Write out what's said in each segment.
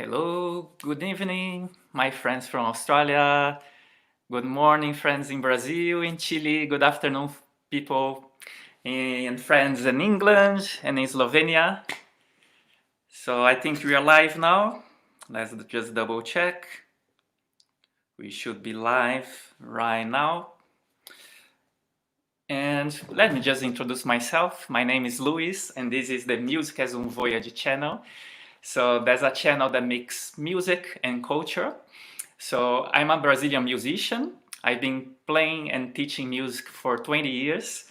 Hello, good evening, my friends from Australia. Good morning, friends in Brazil, in Chile. Good afternoon, people and friends in England and in Slovenia. So I think we are live now. Let's just double check. We should be live right now. And let me just introduce myself. My name is Luis, and this is the Music as Voyage channel. So there's a channel that makes music and culture. So I'm a Brazilian musician. I've been playing and teaching music for 20 years.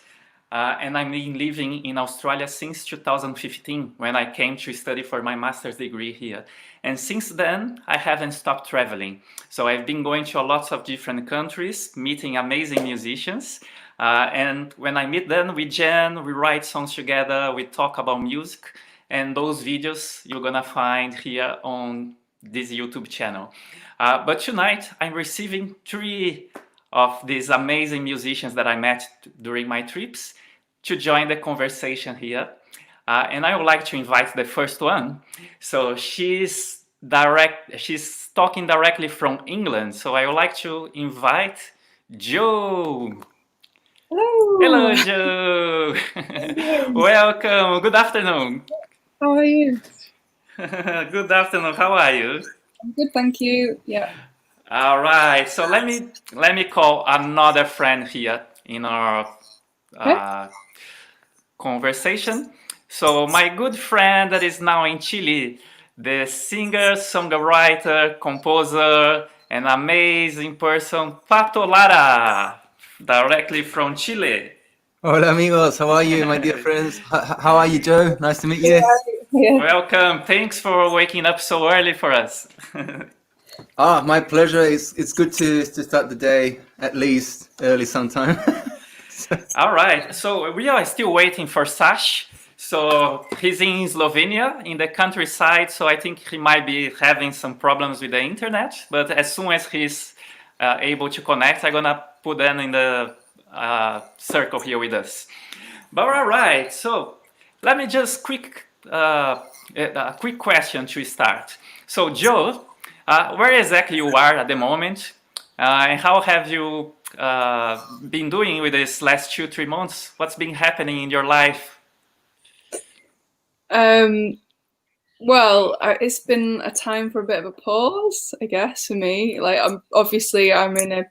And I've been living in Australia since 2015 when I came to study for my master's degree here. And since then, I haven't stopped traveling. So I've been going to lots of different countries, meeting amazing musicians. And when I meet them, we jam, we write songs together, we talk about music. And those videos you're gonna find here on this YouTube channel. But tonight I'm receiving 3 of these amazing musicians that I met during my trips to join the conversation here. And I would like to invite the first one. So she's talking directly from England. So I would like to invite Jo. Hello. Hello, Jo. Welcome. Good afternoon. How are you? Good afternoon. How are you? I'm good, thank you. Yeah. All right. So let me call another friend here in our conversation. So my good friend that is now in Chile, the singer, songwriter, composer, and amazing person, Pato Lara, directly from Chile. Hola amigos, how are you, my dear friends? How are you, Jo? Nice to meet you. Yeah. Welcome. Thanks for waking up so early for us. My pleasure. It's good to start the day at least early sometime. All right. So we are still waiting for Sash. So he's in Slovenia, in the countryside. So I think he might be having some problems with the internet. But as soon as he's able to connect, I'm gonna put them in the circle here with us. But all right. So let me just a quick question to start. So Jo, where exactly you are at the moment, and how have you been doing with this last 2-3 months? What's been happening in your life? Well, it's been a time for a bit of a pause, I guess, for me. Like, I'm in a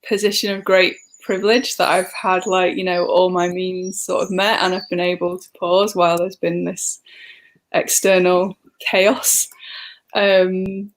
position of great privilege that I've had, like, all my means sort of met, and I've been able to pause while there's been this external chaos. And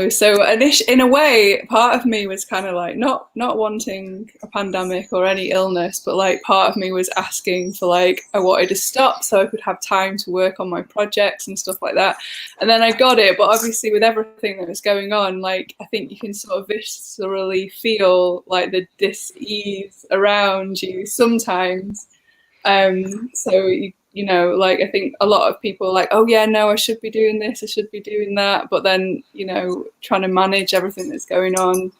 so in a way, part of me was kind of like not wanting a pandemic or any illness, but like part of me was asking for, like, I wanted to stop so I could have time to work on my projects and stuff like that. And then I got it, but obviously with everything that was going on, like, I think you can sort of viscerally feel like the dis-ease around you sometimes. So like, I think a lot of people are like, oh yeah, no, I should be doing this, I should be doing that, but then trying to manage everything that's going on,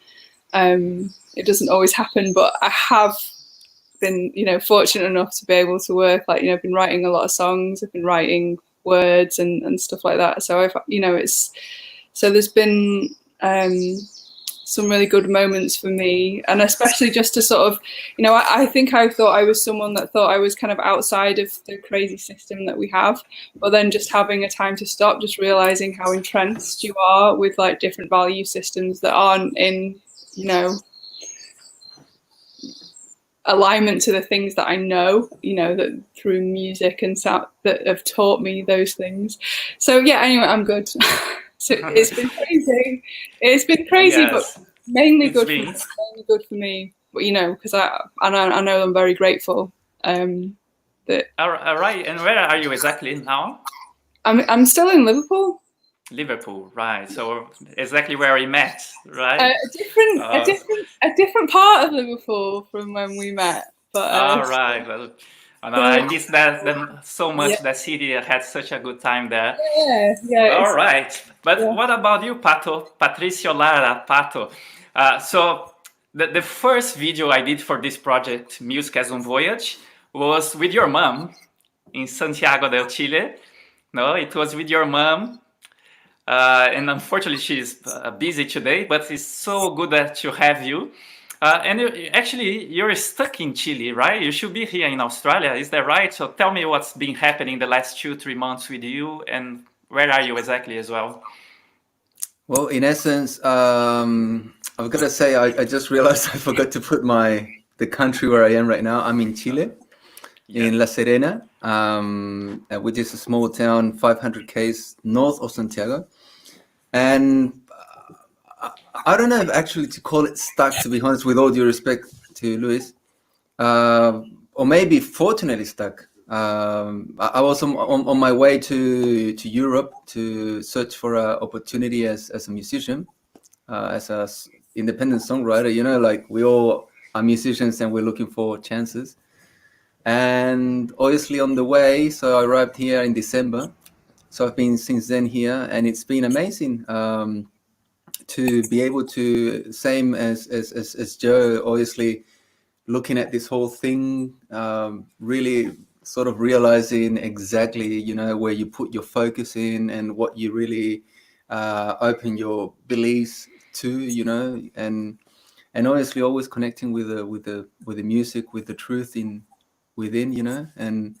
it doesn't always happen. But I have been fortunate enough to be able to work, like, I've been writing a lot of songs, I've been writing words and stuff like that. So there's been some really good moments for me, and especially just to sort of, I think I thought I was someone that thought I was kind of outside of the crazy system that we have, but then just having a time to stop, just realizing how entrenched you are with, like, different value systems that aren't in alignment to the things that I know, that through music and sound that have taught me those things. So yeah, anyway, I'm good. So it's been crazy. It's been crazy, yes. But mainly good for me. But because I know I'm very grateful. That. All right. And where are you exactly now? I'm still in Liverpool. Liverpool, right? So exactly where we met, right? A different part of Liverpool from when we met. But all right. Well, I miss that so much. Yeah. That city, I had such a good time there. Yeah. All right. But what about you, Pato? Patricio Lara, Pato. So the first video I did for this project, Music as Voyage, was with your mom in Santiago del Chile. No, it was with your mom. And unfortunately, she's busy today, but it's so good to have you. And actually, you're stuck in Chile, right? You should be here in Australia. Is that right? So tell me what's been happening the last 2-3 months with you, and where are you exactly as well? Well, in essence, I've got to say, I just realized I forgot to put the country where I am right now. I'm in Chile, in La Serena, which is a small town, 500 km north of Santiago. And I don't know if actually to call it stuck, to be honest, with all due respect to Luis, or maybe fortunately stuck. I was on my way to Europe to search for an opportunity as a musician, as a independent songwriter. You know, like we all are musicians and we're looking for chances. And obviously on the way, so I arrived here in December. So I've been since then here, and it's been amazing. To be able to, same as Joe, obviously looking at this whole thing, really sort of realizing exactly, you know, where you put your focus in and what you really open your beliefs to, you know, and obviously always connecting with the music, with the truth within, you know, and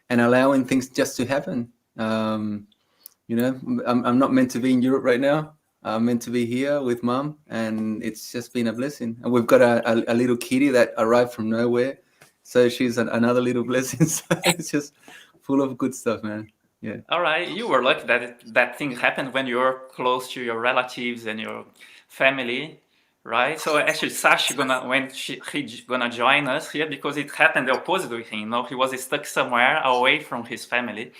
allowing things just to happen. You know, I'm not meant to be in Europe right now. I'm meant to be here with Mum, and it's just been a blessing. And we've got a little kitty that arrived from nowhere, so she's another little blessing. So it's just full of good stuff, man. Yeah. All right, you were lucky that that thing happened when you're close to your relatives and your family, right? So actually, Sash he's gonna join us here because it happened the opposite with him. You know, he was stuck somewhere away from his family.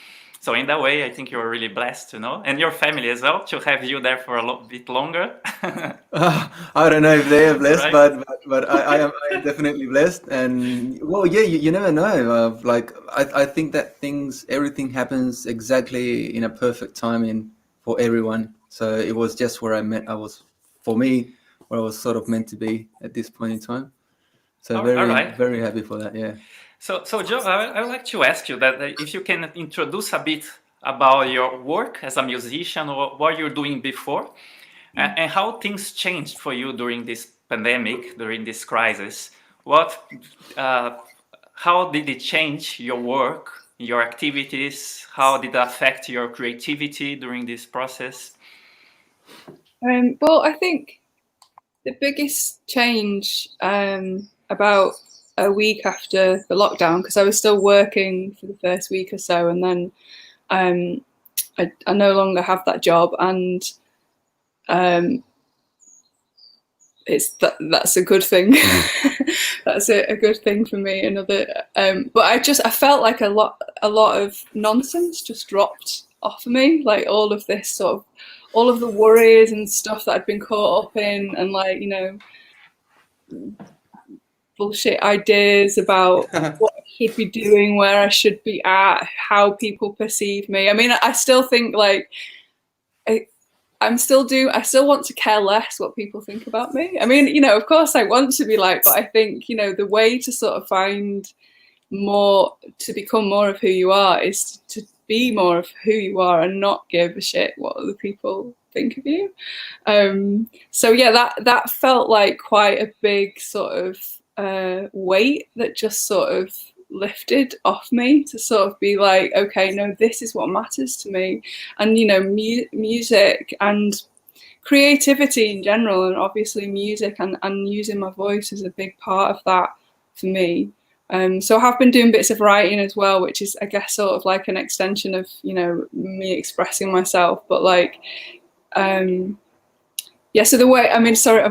So in that way, I think you're really blessed, you know, and your family as well, to have you there for a bit longer. I don't know if they are blessed, Right. but I am definitely blessed. And well, yeah, you never know. Like I think that everything happens exactly in a perfect timing for everyone. So it was just where for me, where I was sort of meant to be at this point in time. So All very, right. very happy for that. Yeah. So Joe, I would like to ask you that if you can introduce a bit about your work as a musician or what you're doing before, and how things changed for you during this pandemic, during this crisis. How did it change your work, your activities? How did it affect your creativity during this process? Well, I think the biggest change about a week after the lockdown, because I was still working for the first week or so, and then I no longer have that job, and that's a good thing. That's a good thing for me. But I felt like a lot of nonsense just dropped off of me, like all of the worries and stuff that I'd been caught up in, and like, you know, bullshit ideas about what I should be doing, where I should be at, how people perceive me. I mean, I still think like I still want to care less what people think about me. I mean, you know, of course I want to be like, but I think, you know, the way to sort of to become more of who you are is to be more of who you are and not give a shit what other people think of you. So yeah, that felt like quite a big sort of weight that just sort of lifted off me, to sort of be like, okay, no, this is what matters to me. And, you know, music and creativity in general, and obviously music and using my voice is a big part of that for me. So I have been doing bits of writing as well, which is, I guess, sort of like an extension of, you know, me expressing myself. But like, yeah, so the way, I mean, sorry,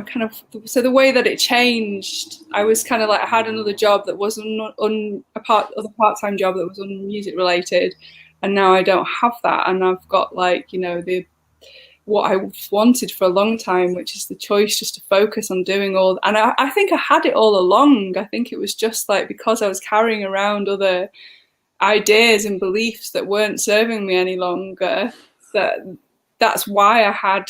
so the way that it changed, I was kind of like, I had another job that wasn't a part-time job that was music related, and now I don't have that, and I've got like, you know, what I wanted for a long time, which is the choice just to focus on doing all, and I think I had it all along. I think it was just like, because I was carrying around other ideas and beliefs that weren't serving me any longer, that's why I had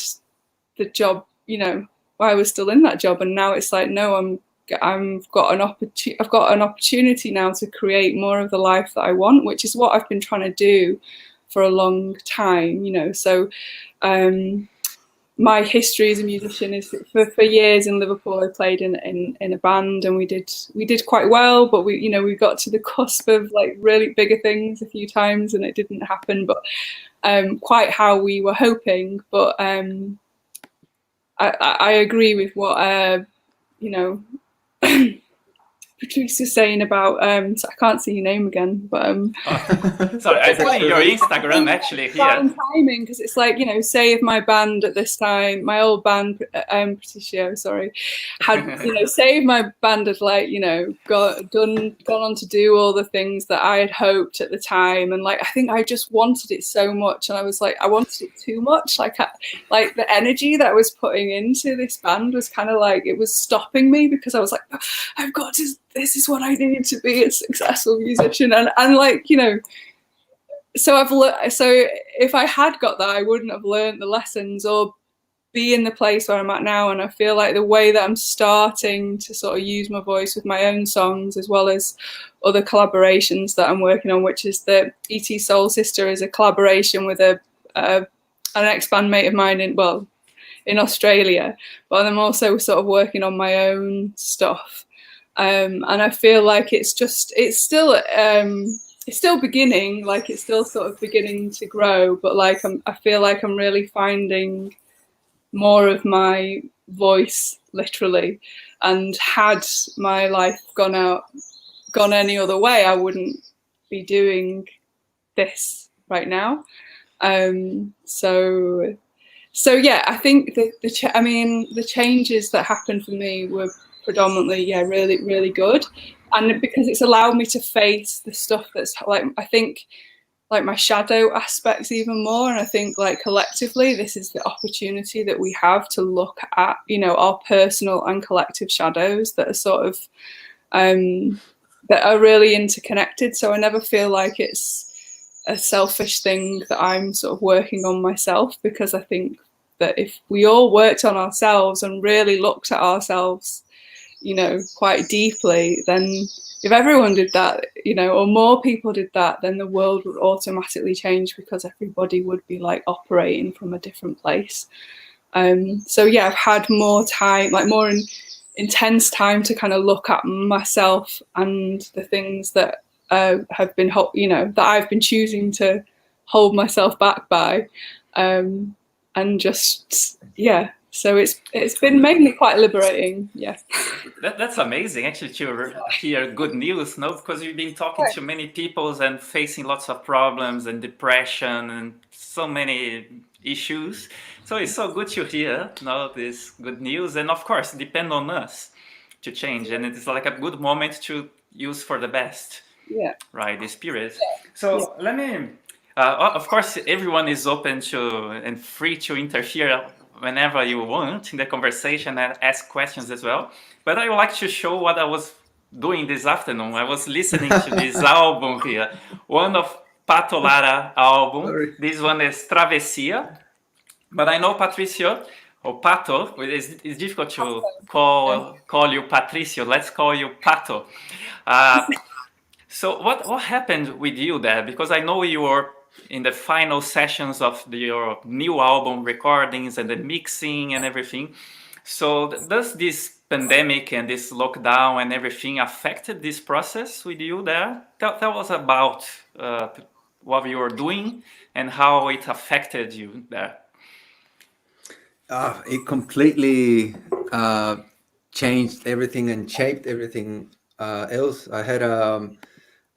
the job, you know, why I was still in that job. And now it's like, no, I've got an opportunity now to create more of the life that I want, which is what I've been trying to do for a long time, you know. So my history as a musician is for years in Liverpool. I played in a band, and we did quite well, but we got to the cusp of like really bigger things a few times, and it didn't happen, but quite how we were hoping. But I agree with what you know Patrice was saying about so I can't see your name again, but sorry, I put your Instagram actually here. Timing, because it's like, you know, say if my band at this time, my old band, Patricio, sorry, had, you know, say if my band had like, you know, gone on to do all the things that I had hoped at the time, and like I think I just wanted it so much, and I was like, I wanted it too much, like the energy that I was putting into this band was kind of like, it was stopping me, because I was like, I've got to, this is what I need to be a successful musician, and like, you know, so so if I had got that, I wouldn't have learned the lessons or be in the place where I'm at now. And I feel like the way that I'm starting to sort of use my voice with my own songs, as well as other collaborations that I'm working on, which is the E.T. Soul Sister is a collaboration with an ex bandmate of mine in Australia, but I'm also sort of working on my own stuff. And I feel like it's still beginning, like it's still sort of beginning to grow, but like I feel like I'm really finding more of my voice, literally. And had my life gone any other way, I wouldn't be doing this right now. So yeah, I think the changes that happened for me were predominantly, yeah, really, really good. And because it's allowed me to face the stuff that's like, I think like my shadow aspects even more. And I think like collectively, this is the opportunity that we have to look at, you know, our personal and collective shadows that are sort of, that are really interconnected. So I never feel like it's a selfish thing that I'm sort of working on myself, because I think that if we all worked on ourselves and really looked at ourselves, you know, quite deeply, then if everyone did that, you know, or more people did that, then the world would automatically change, because everybody would be like operating from a different place. So yeah, I've had more time, like more intense time to kind of look at myself and the things that have been, you know, that I've been choosing to hold myself back by, and just, yeah. So it's been mainly quite liberating, yeah. That's amazing, actually, to hear good news, no? Because you've been talking to many people and facing lots of problems and depression and so many issues. So it's so good to hear, this good news, and of course, depend on us to change. And it's like a good moment to use for the best. Yeah. Right, this period. So let me. Of course, everyone is open to and free to interfere whenever you want in the conversation and ask questions as well. But I would like to show what I was doing this afternoon. I was listening to this album here, one of Pato Lara album. Sorry. This one is Travessia. But I know Patricio, or Pato, it's difficult to call you Patricio. Let's call you Pato. So what happened with you there? Because I know you were in the final sessions of your new album recordings and the mixing and everything. So does this pandemic and this lockdown and everything affected this process with you there? Tell us about what you were doing and how it affected you there. It completely changed everything and shaped everything else. I had a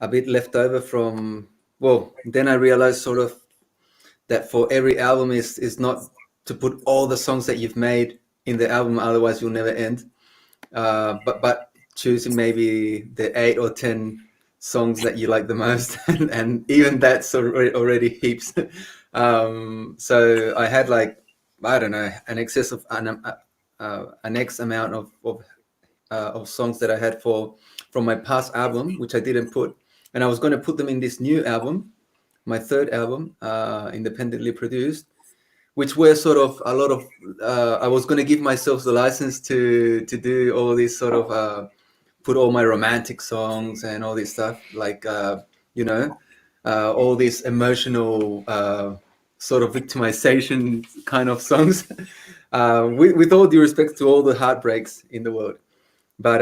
bit left over from, well, then I realized sort of that for every album is not to put all the songs that you've made in the album, otherwise you'll never end. But choosing maybe the 8 or 10 songs that you like the most, and even that's already heaps. So I had like, I don't know, an excess of an X amount of songs that I had from my past album, which I didn't put. And I was going to put them in this new album, my third album, independently produced, which were sort of a lot of, I was going to give myself the license to do all this sort of, put all my romantic songs and all this stuff, like, you know, all these emotional sort of victimization kind of songs. With all due respect to all the heartbreaks in the world, but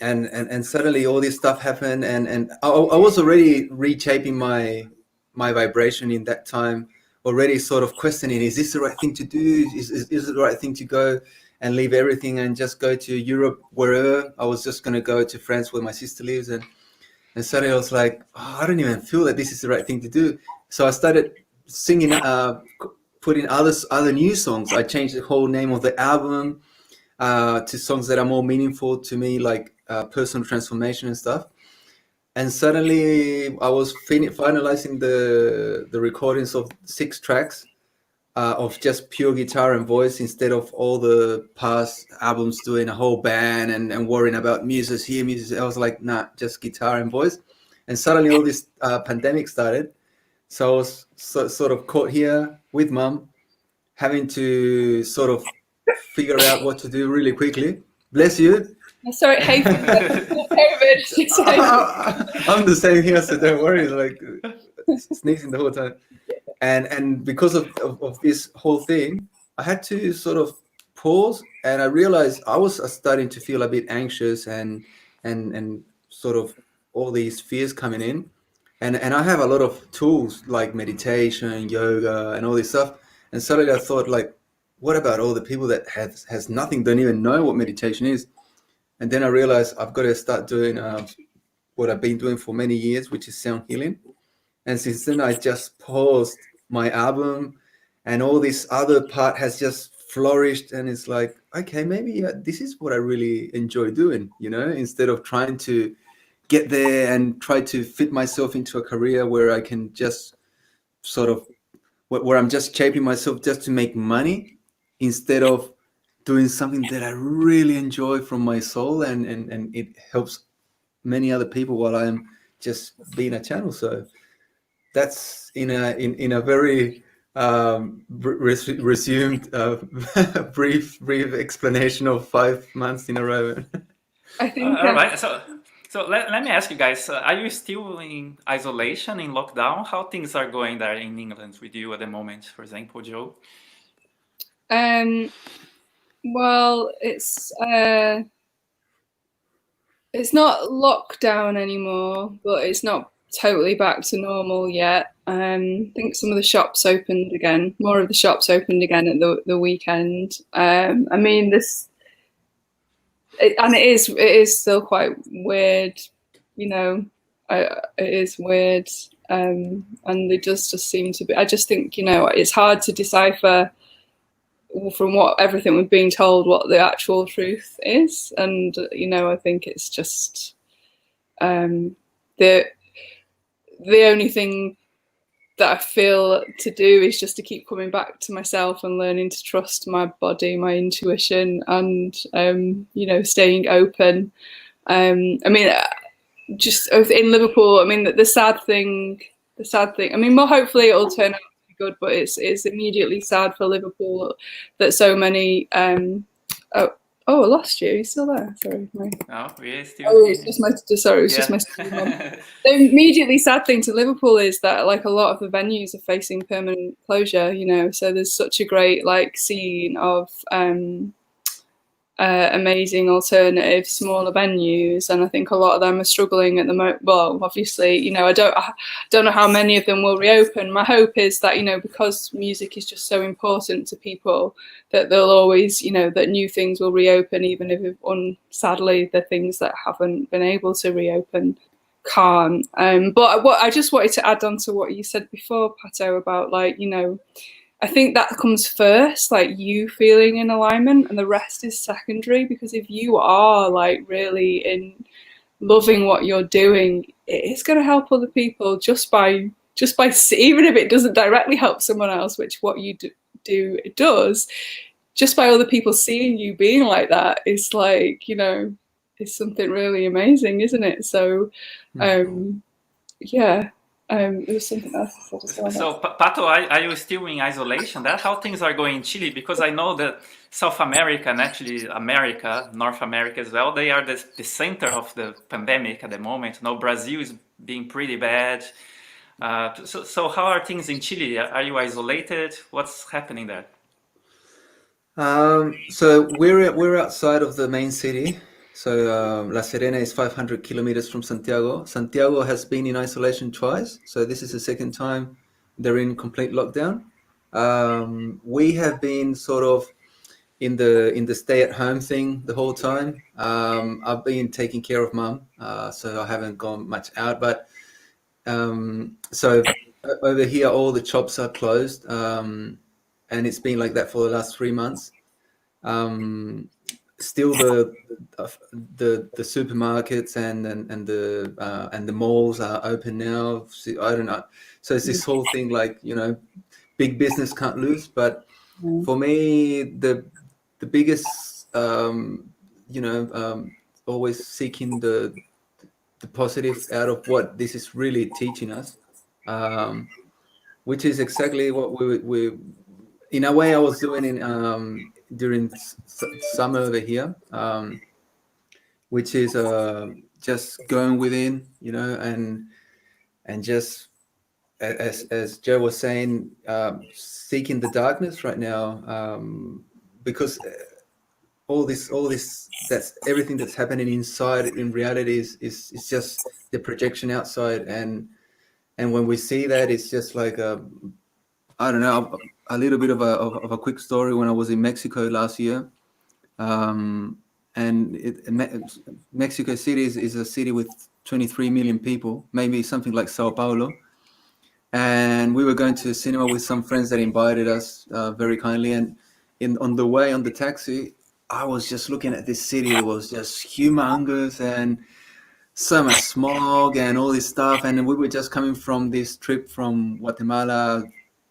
and suddenly all this stuff happened, and I was already reshaping my vibration in that time, already sort of questioning, is this the right thing to do? Is it the right thing to go and leave everything and just go to Europe, wherever? I was just going to go to France where my sister lives, and suddenly I was like, oh, I don't even feel that this is the right thing to do. So I started singing, putting other new songs. I changed the whole name of the album to songs that are more meaningful to me, like personal transformation and stuff. And suddenly I was finalizing the recordings of 6 tracks of just pure guitar and voice, instead of all the past albums doing a whole band and worrying about music here, music. I was like, nah, just guitar and voice. And suddenly all this pandemic started. So I was sort of caught here with mum, having to sort of figure out what to do really quickly. Bless you. Sorry, hey, COVID. I'm the same here, so don't worry. Like sneezing the whole time, and because of this whole thing, I had to sort of pause, and I realized I was starting to feel a bit anxious and sort of all these fears coming in, and I have a lot of tools like meditation, yoga, and all this stuff. And suddenly I thought, like, what about all the people that has nothing, don't even know what meditation is? And then I realized I've got to start doing what I've been doing for many years, which is sound healing. And since then, I just paused my album, and all this other part has just flourished. And it's like, okay, maybe this is what I really enjoy doing, instead of trying to get there and try to fit myself into a career where I can just sort of, where I'm just shaping myself just to make money, instead of doing something that I really enjoy from my soul, and it helps many other people while I'm just being a channel. So that's in a very resumed brief explanation of 5 months in a row. I think. All right. So let me ask you guys: are you still in isolation, in lockdown? How things are going there in England with you at the moment? For example, Joe. Well, it's not lockdown anymore, but it's not totally back to normal yet. I think some of the shops opened again. More of the shops opened again at the weekend. I mean, it is still quite weird, it is weird, and it does just seem to be. I just think it's hard to decipher from what everything we're being told what the actual truth is, and I think it's just the only thing that I feel to do is just to keep coming back to myself and learning to trust my body, my intuition, and staying open. I mean, just in Liverpool, I mean, the sad thing, I mean, more hopefully it'll turn out to be good, but it's immediately sad for Liverpool that so many oh, I lost you. Are you still there? Sorry. No, we're still. Oh, it's just my. Sorry, it's just my. The immediately sad thing to Liverpool is that like a lot of the venues are facing permanent closure. So there's such a great scene of amazing alternative smaller venues, and I think a lot of them are struggling at the moment. Well, obviously, I don't know how many of them will reopen. My hope is that because music is just so important to people, that they'll always that new things will reopen, even if sadly the things that haven't been able to reopen can't. But what I just wanted to add on to what you said before, Pato, about I think that comes first, you feeling in alignment, and the rest is secondary, because if you are really in loving what you're doing, it's going to help other people just by even if it doesn't directly help someone else, which what you do it does, just by other people seeing you being like that, it's it's something really amazing, isn't it? So yeah. There was something else I said as well. So, Pato, are you still in isolation? That's how things are going in Chile, because I know that South America and actually America, North America as well, they are the center of the pandemic at the moment. Now, Brazil is being pretty bad. So how are things in Chile? Are you isolated? What's happening there? So we're outside of the main city. So La Serena is 500 kilometers from Santiago. Santiago has been in isolation twice, so this is the second time they're in complete lockdown. We have been sort of in the stay-at-home thing the whole time. I've been taking care of mum, so I haven't gone much out. But so over here, all the shops are closed, and it's been like that for the last 3 months. Still the supermarkets and the malls are open now. So, I don't know. So it's this whole thing, like, big business can't lose. But for me, the biggest, always seeking the positive out of what this is really teaching us, which is exactly what we in a way I was doing in during summer over here, which is just going within, and just as Joe was saying, seeking the darkness right now, because all this that's everything that's happening inside in reality is just the projection outside, and when we see that, it's just like I don't know, a little bit of a quick story. When I was in Mexico last year, and Mexico City is a city with 23 million people, maybe something like Sao Paulo. And we were going to the cinema with some friends that invited us very kindly. And on the way on the taxi, I was just looking at this city. It was just humongous and so much smog and all this stuff. And we were just coming from this trip from Guatemala,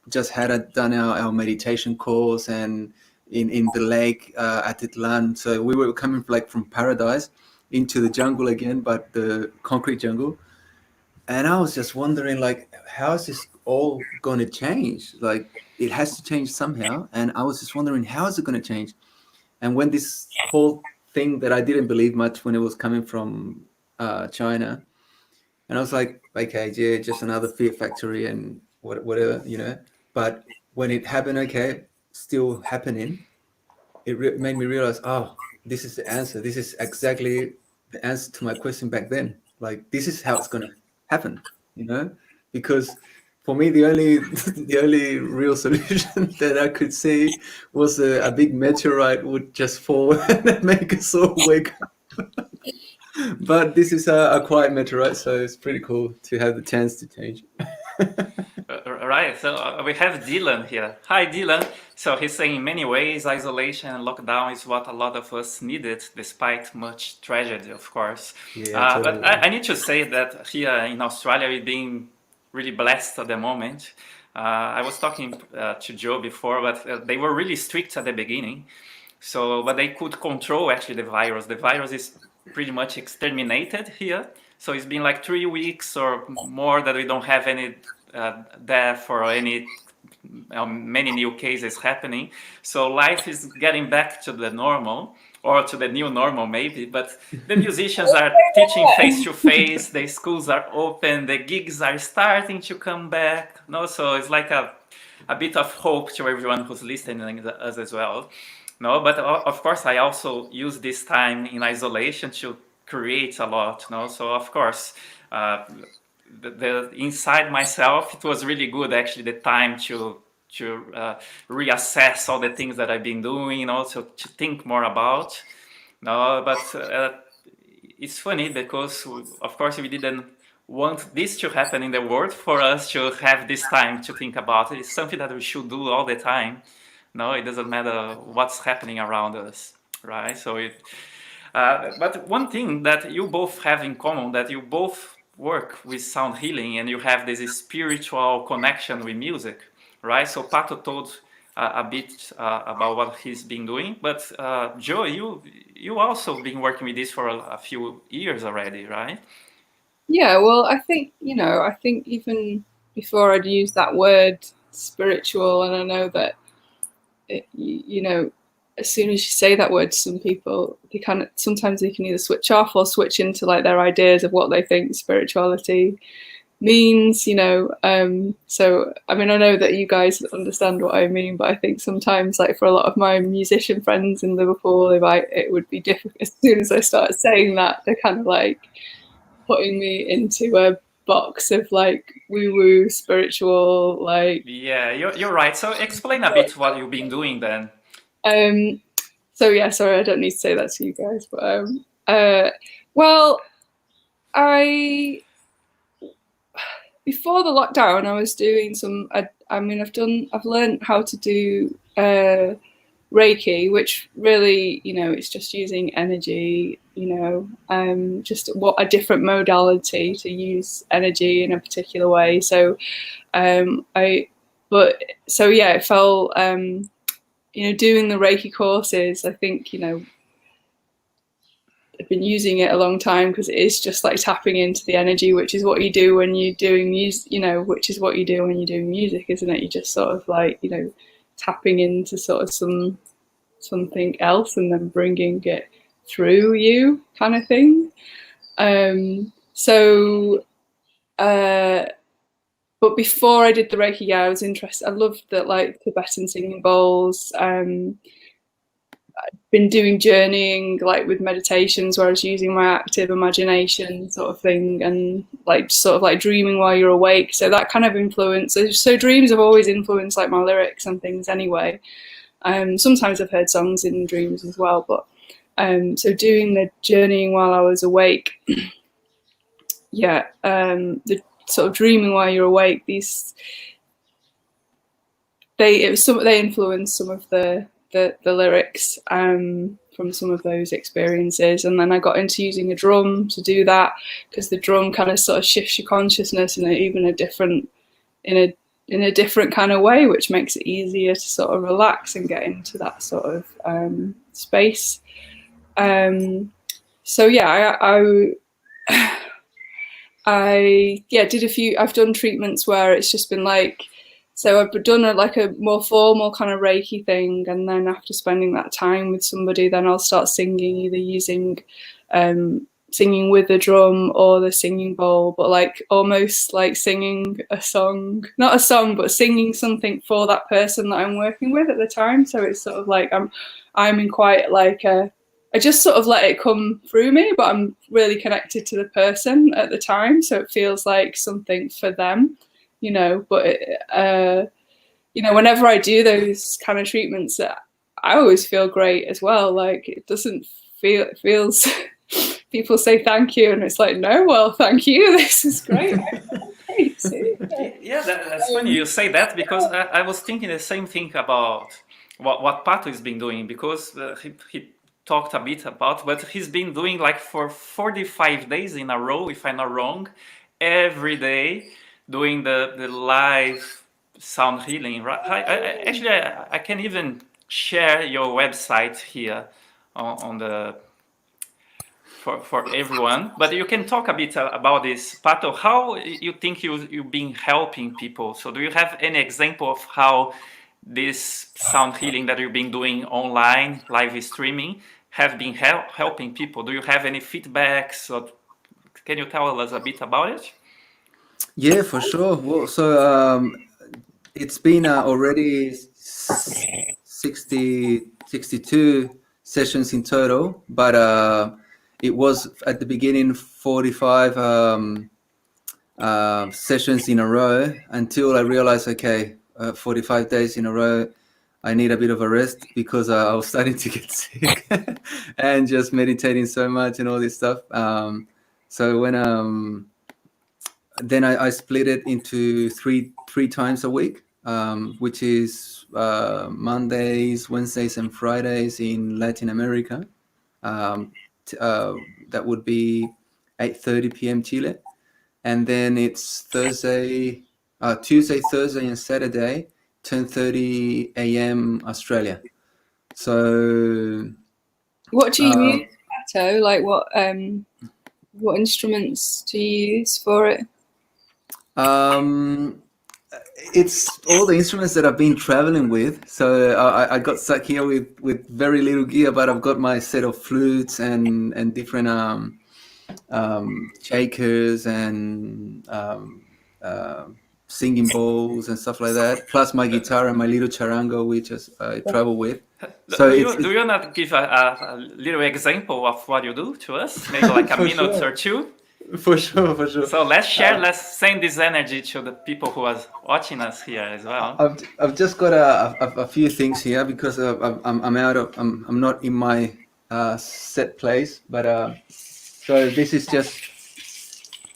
just done our meditation course, and in the lake at Atitlan. So we were coming like from paradise into the jungle again, but the concrete jungle. And I was just wondering, like, how is this all going to change? Like, it has to change somehow. And I was just wondering, how is it going to change? And when this whole thing that I didn't believe much when it was coming from China, and I was like, okay, yeah, just another fear factory and whatever, But when it happened, okay, still happening, it made me realize, oh, this is the answer. This is exactly the answer to my question back then. Like, this is how it's going to happen, because for me, the only real solution that I could see was a big meteorite would just fall and make us all wake up. But this is a quiet meteorite, so it's pretty cool to have the chance to change. Right, so we have Dylan here. Hi, Dylan. So he's saying, in many ways, isolation and lockdown is what a lot of us needed, despite much tragedy, of course. Yeah, totally. But I need to say that here in Australia, we're being really blessed at the moment. I was talking to Joe before, but they were really strict at the beginning. But they could control actually the virus. The virus is pretty much exterminated here. So it's been like 3 weeks or more that we don't have any death or any many new cases happening. So life is getting back to the normal, or to the new normal maybe. But the musicians are teaching face to face. The schools are open. The gigs are starting to come back. So it's like a bit of hope to everyone who's listening to us as well. But of course, I also use this time in isolation to create a lot. So of course, the inside myself, it was really good actually, the time to reassess all the things that I've been doing, also to think more about. But it's funny because of course we didn't want this to happen in the world, for us to have this time to think about it. It's something that we should do all the time. It doesn't matter what's happening around us, right? But one thing that you both have in common, that you both work with sound healing and you have this spiritual connection with music, right? So Pato told a bit about what he's been doing, but Joe, you also been working with this for a few years already, right? Yeah, well, I think, I think even before I'd used that word spiritual, and I know that, as soon as you say that word to some people, sometimes they can either switch off or switch into like their ideas of what they think spirituality means, so I mean, I know that you guys understand what I mean, but I think sometimes, like, for a lot of my musician friends in Liverpool, it would be difficult as soon as I start saying that. They're kind of like putting me into a box of like woo woo spiritual, like. Yeah, you're right. So explain a bit what you've been doing then. So yeah, sorry, I don't need to say that to you guys, but well, I before the lockdown, I was doing some. I've learned how to do Reiki, which really, it's just using energy, just what a different modality to use energy in a particular way. So, yeah, it felt, doing the Reiki courses, I think, I've been using it a long time because it is just like tapping into the energy, which is what you do when you're doing music, which is what you do when you're doing music, isn't it? You just sort of like, tapping into sort of something else and then bringing it through you, kind of thing. But before I did the Reiki, yeah, I was interested. I loved that, like, Tibetan singing bowls. Been doing journeying, like with meditations, where I was using my active imagination, sort of thing, and like sort of like dreaming while you're awake. So that kind of influence. So dreams have always influenced like my lyrics and things anyway. Sometimes I've heard songs in dreams as well, but so doing the journeying while I was awake, yeah, the sort of dreaming while you're awake, they influenced some of the lyrics from some of those experiences. And then I got into using a drum to do that, because the drum kind of sort of shifts your consciousness in a different kind of way, which makes it easier to sort of relax and get into that sort of space. So yeah, I did a few. I've done treatments where it's just been like, so I've done a more formal kind of Reiki thing, and then after spending that time with somebody, then I'll start singing, either using singing with the drum or the singing bowl, but like almost like singing a song, not a song, but singing something for that person that I'm working with at the time. So it's sort of like I'm in quite like I just sort of let it come through me, but I'm really connected to the person at the time, so it feels like something for them, but whenever I do those kind of treatments, I always feel great as well. Like, it feels people say thank you, and it's like, no, well, thank you, this is great. Yeah, that's funny you say that, because I was thinking the same thing about what Pato has been doing, because he talked a bit about, but he's been doing like for 45 days in a row, if I'm not wrong, every day, doing the live sound healing. Right? I can even share your website here on the for everyone. But you can talk a bit about this, Pato. How you think you've been helping people? So do you have any example of how this sound healing that you've been doing online, live streaming, have been helping people? Do you have any feedbacks? Or can you tell us a bit about it? Yeah, for sure. Well, so it's been already 62 sessions in total, but it was at the beginning 45 sessions in a row, until I realized, okay, 45 days in a row, I need a bit of a rest, because I was starting to get sick and just meditating so much and all this stuff. So when then I split it into three times a week, which is Mondays, Wednesdays, and Fridays in Latin America. That would be 8:30 p.m. Chile, and then it's Tuesday, Thursday, and Saturday, 10:30 a.m. Australia. So what do you use, Pato? Like, what What instruments do you use for it? It's all the instruments that I've been traveling with. So I got stuck here with very little gear, but I've got my set of flutes and different shakers and singing bowls and stuff like that, plus my guitar and my little charango, which I travel with. So do you not give a little example of what you do to us? Maybe like a minute sure. or two? For sure, for sure. So let's share, let's send this energy to the people who are watching us here as well. I've just got a few things here because I'm not in my set place, but so this is just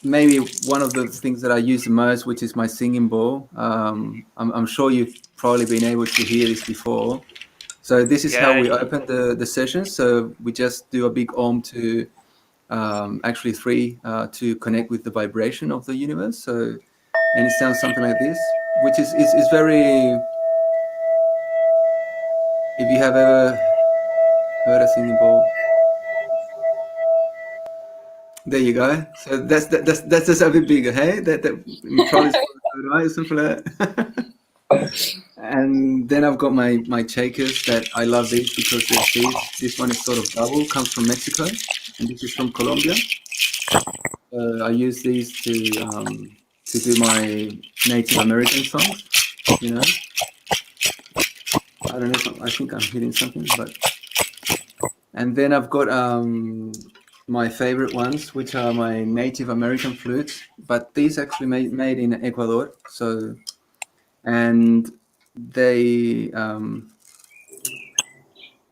maybe one of the things that I use the most, which is my singing bowl. I'm sure you've probably been able to hear this before. So this is how we open the session. So we just do a big om to actually three to connect with the vibration of the universe. So, and it sounds something like this, which is very. If you have ever heard a singing bowl, there you go. So that's just a bit bigger, hey? That probably right, something like that. And then I've got my shakers that I love these because they're seeds. This one is sort of double, comes from Mexico, and this is from Colombia. I use these to do my Native American songs. You know, I don't know. I think I'm hitting something, but. And then I've got my favorite ones, which are my Native American flutes, but these actually made in Ecuador. So, and they,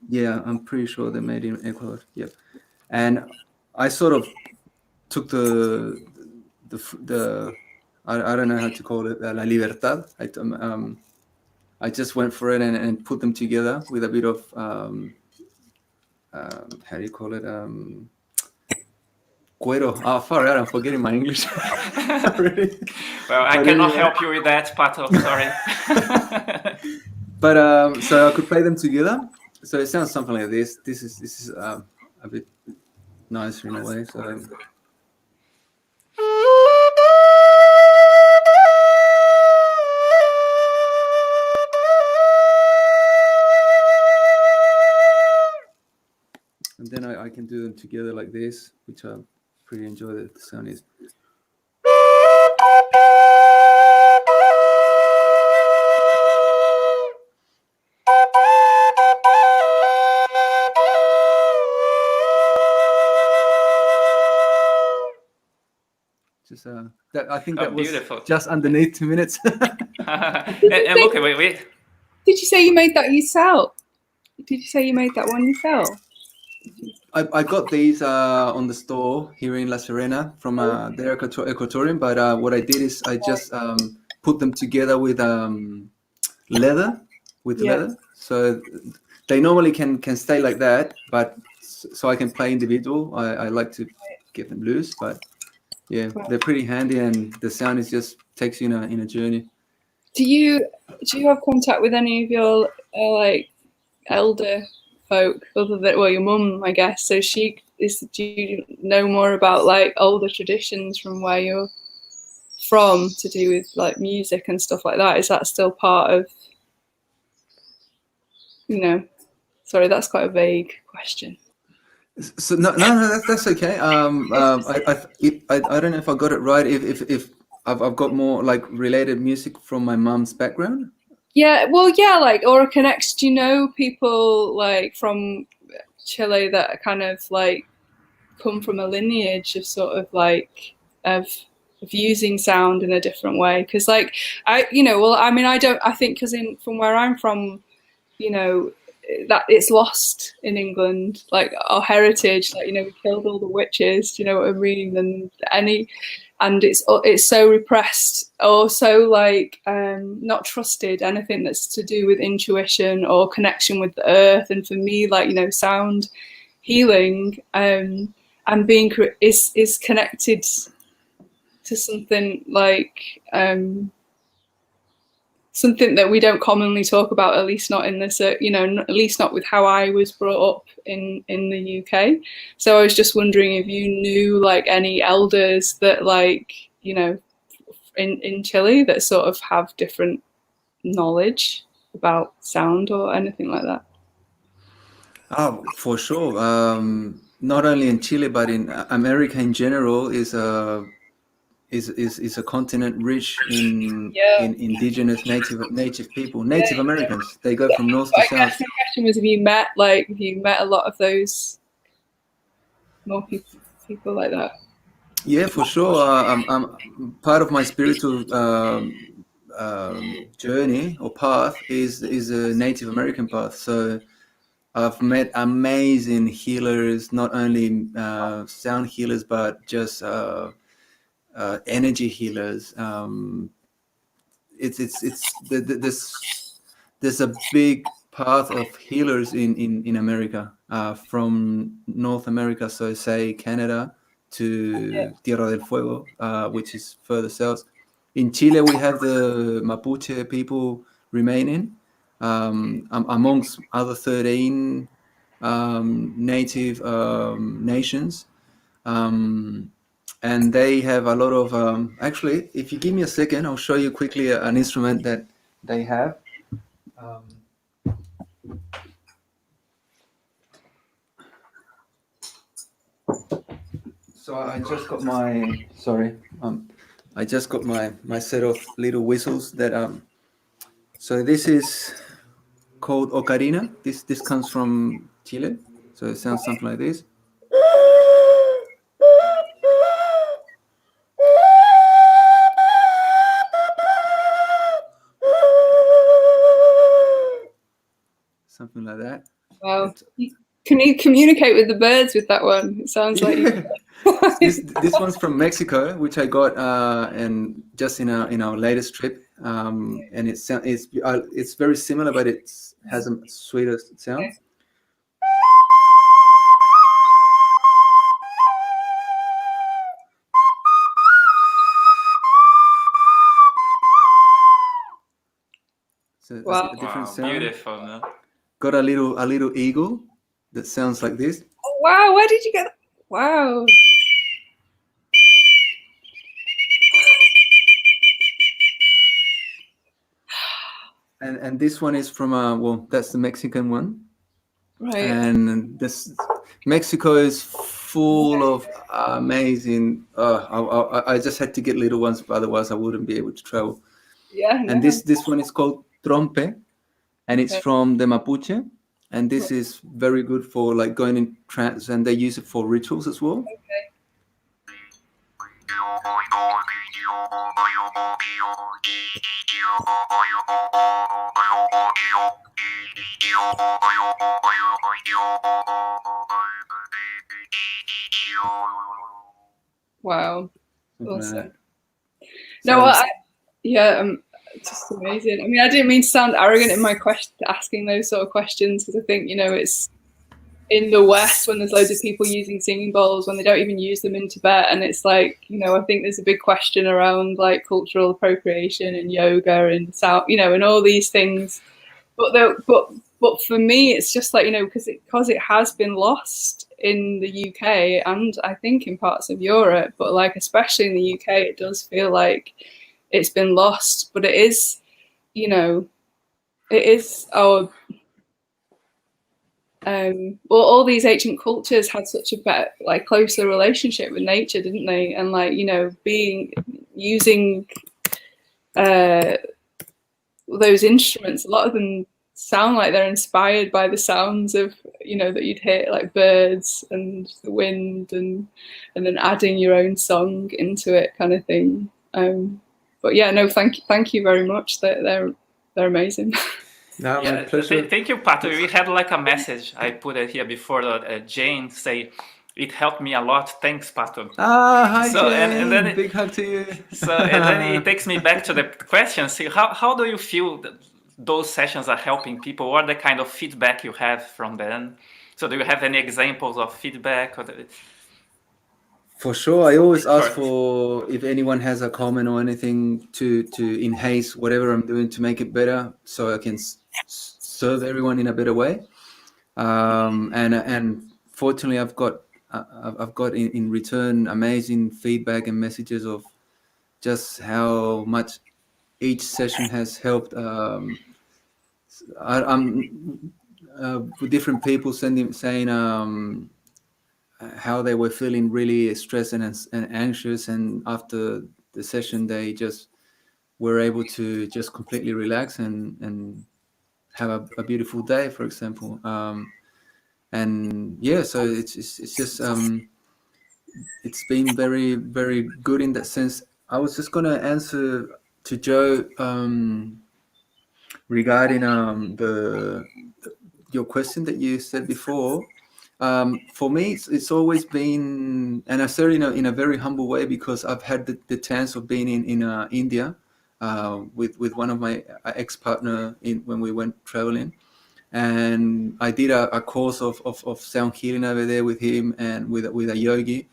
yeah, I'm pretty sure they're made in Ecuador. Yep. And I sort of took the I don't know how to call it, la libertad. I just went for it and put them together with a bit of how do you call it? Cuero. Oh, far out, I'm forgetting my English. Really? Well, I cannot help you with that, Pato, sorry. But so I could play them together. So it sounds something like this. This is a bit nicer in a way. So. And then I can do them together like this, which I pretty enjoy the sound is. Just that I think that was beautiful. Just underneath 2 minutes. and look, wait. Did you say you made that yourself? Did you say you made that one yourself? I got these on the store here in La Serena from their Equatorian, but what I did is I just put them together with leather, so they normally can stay like that, but so I can play individual. I like to get them loose, but yeah, they're pretty handy, and the sound is just takes you in a journey. Do you have contact with any of your like elder folk other than your mum, I guess? So do you know more about like older traditions from where you're from to do with like music and stuff like that? Is that still part of, sorry, that's quite a vague question. So no, that's okay. I don't know if I got it right. If I've got more like related music from my mom's background. Yeah, well, yeah, like, or it connects, people like from Chile that kind of like come from a lineage of sort of like of using sound in a different way. Because like I think because from where I'm from, that it's lost in England, like our heritage, like, we killed all the witches, do you know what I mean? And it's so repressed, or so like not trusted, anything that's to do with intuition or connection with the earth. And for me, like, sound healing and being is connected to something like something that we don't commonly talk about, at least not in this, at least not with how I was brought up in the UK. So I was just wondering if you knew like any elders that like, in Chile that sort of have different knowledge about sound or anything like that. Oh, for sure. Not only in Chile, but in America in general is a continent rich in indigenous native people, Native Americans. They go from north to I south. guess my question was, have you met a lot of those more people like that? Yeah, for sure. Part of my spiritual journey or path is a Native American path. So I've met amazing healers, not only sound healers, but just energy healers. There's a big path of healers in America, from North America, so say Canada, to Tierra del Fuego, which is further south. In Chile, we have the Mapuche people remaining, amongst other 13 native nations. And they have a lot of, actually, if you give me a second, I'll show you quickly an instrument that they have. So I just got my, I just got my set of little whistles that, so this is called ocarina. This comes from Chile. So it sounds something like this. Something like that. Wow. Can you communicate with the birds with that one? It sounds like this one's from Mexico, which I got and just in our latest trip, and it's very similar, but it has a sweeter sound. Okay. So wow. A different sound. Beautiful. No? Got a little eagle that sounds like this. Oh, wow, where did you get that? Wow. And this one is from well, that's the Mexican one. Right. And Mexico is full of amazing. I just had to get little ones, otherwise I wouldn't be able to travel. Yeah. And this one is called trompe, and it's from the Mapuche. And this is very good for like going in trance, and they use it for rituals as well. Okay. Wow. Awesome. No, just amazing. I mean, I didn't mean to sound arrogant in my question, asking those sort of questions, because I think, it's in the West when there's loads of people using singing bowls when they don't even use them in Tibet, and it's like, I think there's a big question around like cultural appropriation and yoga and sound, and all these things. But for me, it's just like, because it has been lost in the UK and I think in parts of Europe, but like especially in the UK, it does feel like it's been lost. But it is, it is our all these ancient cultures had such a better, like closer relationship with nature, didn't they? And like, using those instruments, a lot of them sound like they're inspired by the sounds of, that you'd hear, like birds and the wind, and then adding your own song into it, kind of thing. But yeah, no, thank you very much. They're amazing. No, my pleasure. Thank you, Pato. We had like a message I put it here before. Jane say, "It helped me a lot. Thanks, Pato." Hi, so, Jane. And then big hug to you. So and then it takes me back to the question. See, how do you feel that those sessions are helping people? What are the kind of feedback you have from them? So do you have any examples of feedback? For sure, I always ask Correct. for if anyone has a comment or anything to enhance whatever I'm doing to make it better, so I can serve everyone in a better way. And fortunately, I've got in return amazing feedback and messages of just how much each session has helped. I'm with different people saying how they were feeling really stressed and anxious, and after the session they just were able to just completely relax and have a beautiful day, for example. And yeah, so it's just it's been very, very good in that sense. I was just gonna answer to Joe regarding the your question that you said before. For me, it's always been, and I said it in a very humble way, because I've had the chance of being in India with one of my ex-partner when we went traveling, and I did a course of sound healing over there with him and with a yogi,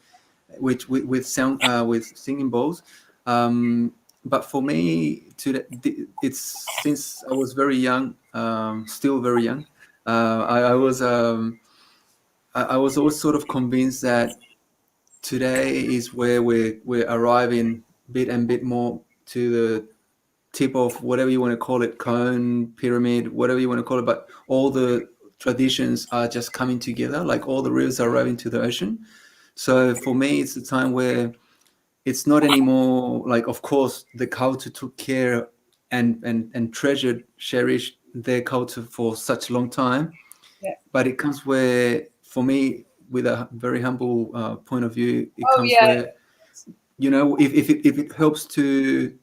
which with sound with singing bowls. But for me, it's since I was very young, still very young. I was always sort of convinced that today is where we're arriving bit and bit more to the tip of whatever you want to call it, cone, pyramid, whatever you want to call it, but all the traditions are just coming together, like all the rivers are arriving to the ocean. So for me, it's the time where it's not anymore like, of course, the culture took care and treasured, cherished their culture for such a long time. Yeah. But it comes where, for me, with a very humble point of view, it Oh comes yeah. where, you know, if it helps to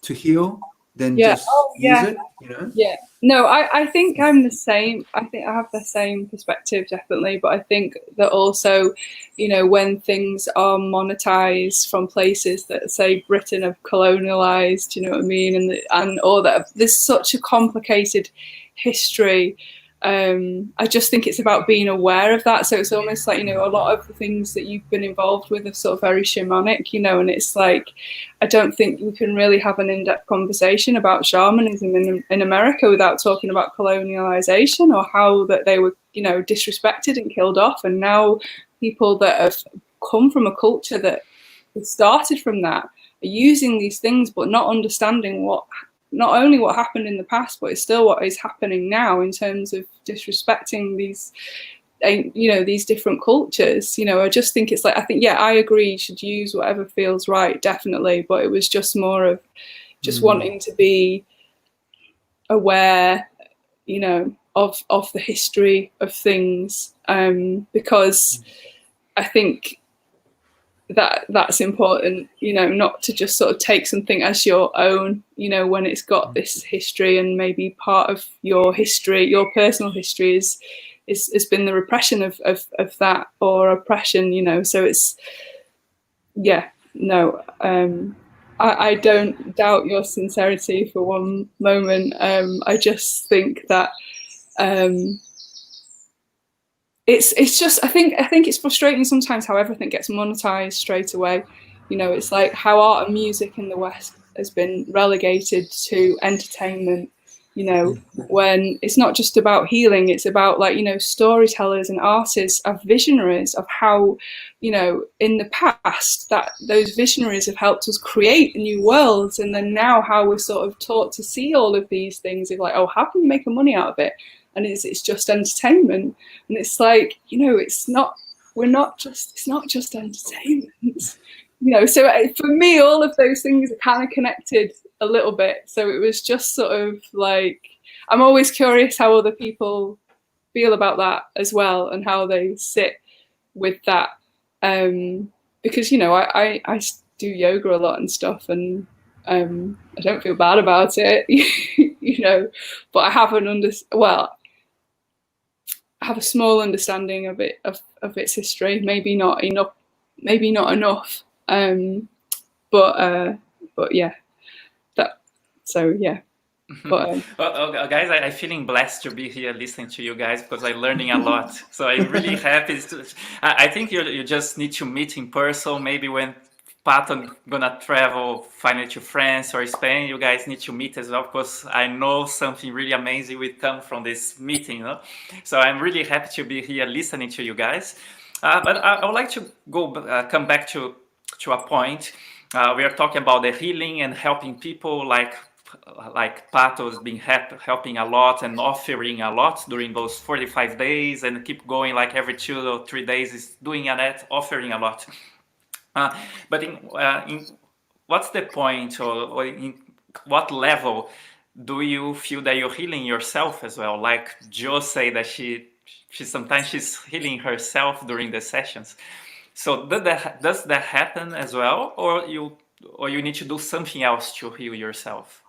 heal, then Yeah. just Oh use yeah. it, you know. Yeah. No, I think I'm the same. I think I have the same perspective, definitely. But I think that also, you know, when things are monetized from places that say Britain have colonialized, you know what I mean, and all that, there's such a complicated history. I just think it's about being aware of that. So it's almost like, you know, a lot of the things that you've been involved with are sort of very shamanic, you know, and it's like, I don't think we can really have an in-depth conversation about shamanism in America without talking about colonialization, or how that they were, you know, disrespected and killed off. And now people that have come from a culture that started from that are using these things, but not understanding not only what happened in the past, but it's still what is happening now in terms of disrespecting these, you know, these different cultures. You know, I just think it's like, I think, yeah, I agree, you should use whatever feels right, definitely. But it was just more of just wanting to be aware, you know, of the history of things, because I think that's important, you know, not to just sort of take something as your own, you know, when it's got this history, and maybe part of your history, your personal history has been the repression of that, or oppression, you know. So it's, yeah, no, I don't doubt your sincerity for one moment. I just think that it's just, I think it's frustrating sometimes how everything gets monetized straight away. You know, it's like how art and music in the West has been relegated to entertainment, you know, when it's not just about healing, it's about, like, you know, storytellers and artists are visionaries of how, you know, in the past that those visionaries have helped us create new worlds, and then now how we're sort of taught to see all of these things of like, oh, how can you make money out of it? And it's just entertainment. And it's like, you know, it's not just entertainment, you know. So for me, all of those things are kind of connected a little bit. So it was just sort of like, I'm always curious how other people feel about that as well, and how they sit with that, because, you know, I do yoga a lot and stuff, and I don't feel bad about it, you know, but I haven't I have a small understanding of it, of its history. Maybe not enough. But yeah, that. So yeah. But Guys, I'm feeling blessed to be here listening to you guys because I'm learning a lot. So I'm really happy. I think you just need to meet in person. Maybe when Pato gonna travel finally to France or Spain, you guys need to meet as well because I know something really amazing will come from this meeting. You know? So I'm really happy to be here listening to you guys. But I would like to come back to a point. We are talking about the healing and helping people like Pato's been helping a lot and offering a lot during those 45 days and keep going like every 2 or 3 days is doing that, offering a lot. But in what's the point or in what level do you feel that you're healing yourself as well? Like Jo say that she sometimes she's healing herself during the sessions. So does that happen as well, or you need to do something else to heal yourself?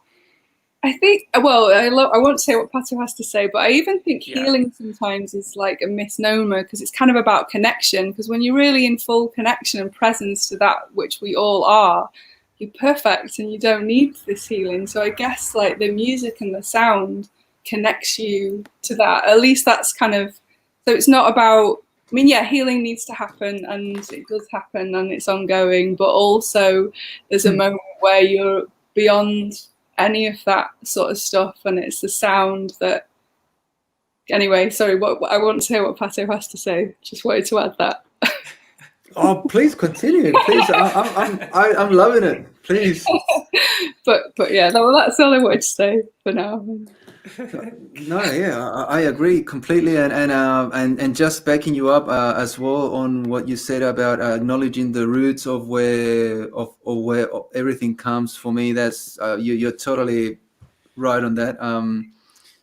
I think, well, I won't say what Pato has to say, but I even think healing sometimes is like a misnomer because it's kind of about connection. Because when you're really in full connection and presence to that which we all are, you're perfect and you don't need this healing. So I guess like the music and the sound connects you to that. At least that's kind of, so it's not about, I mean, yeah, healing needs to happen and it does happen and it's ongoing, but also there's a moment where you're beyond any of that sort of stuff and it's the sound that, anyway, sorry, what I want to hear what Pato has to say. Just wanted to add that. Oh, please continue. Please, I'm loving it. Please. but yeah, that's all I wanted to say for now. No, yeah, I agree completely, and just backing you up as well on what you said about acknowledging the roots of where everything comes. For me, that's you're totally right on that.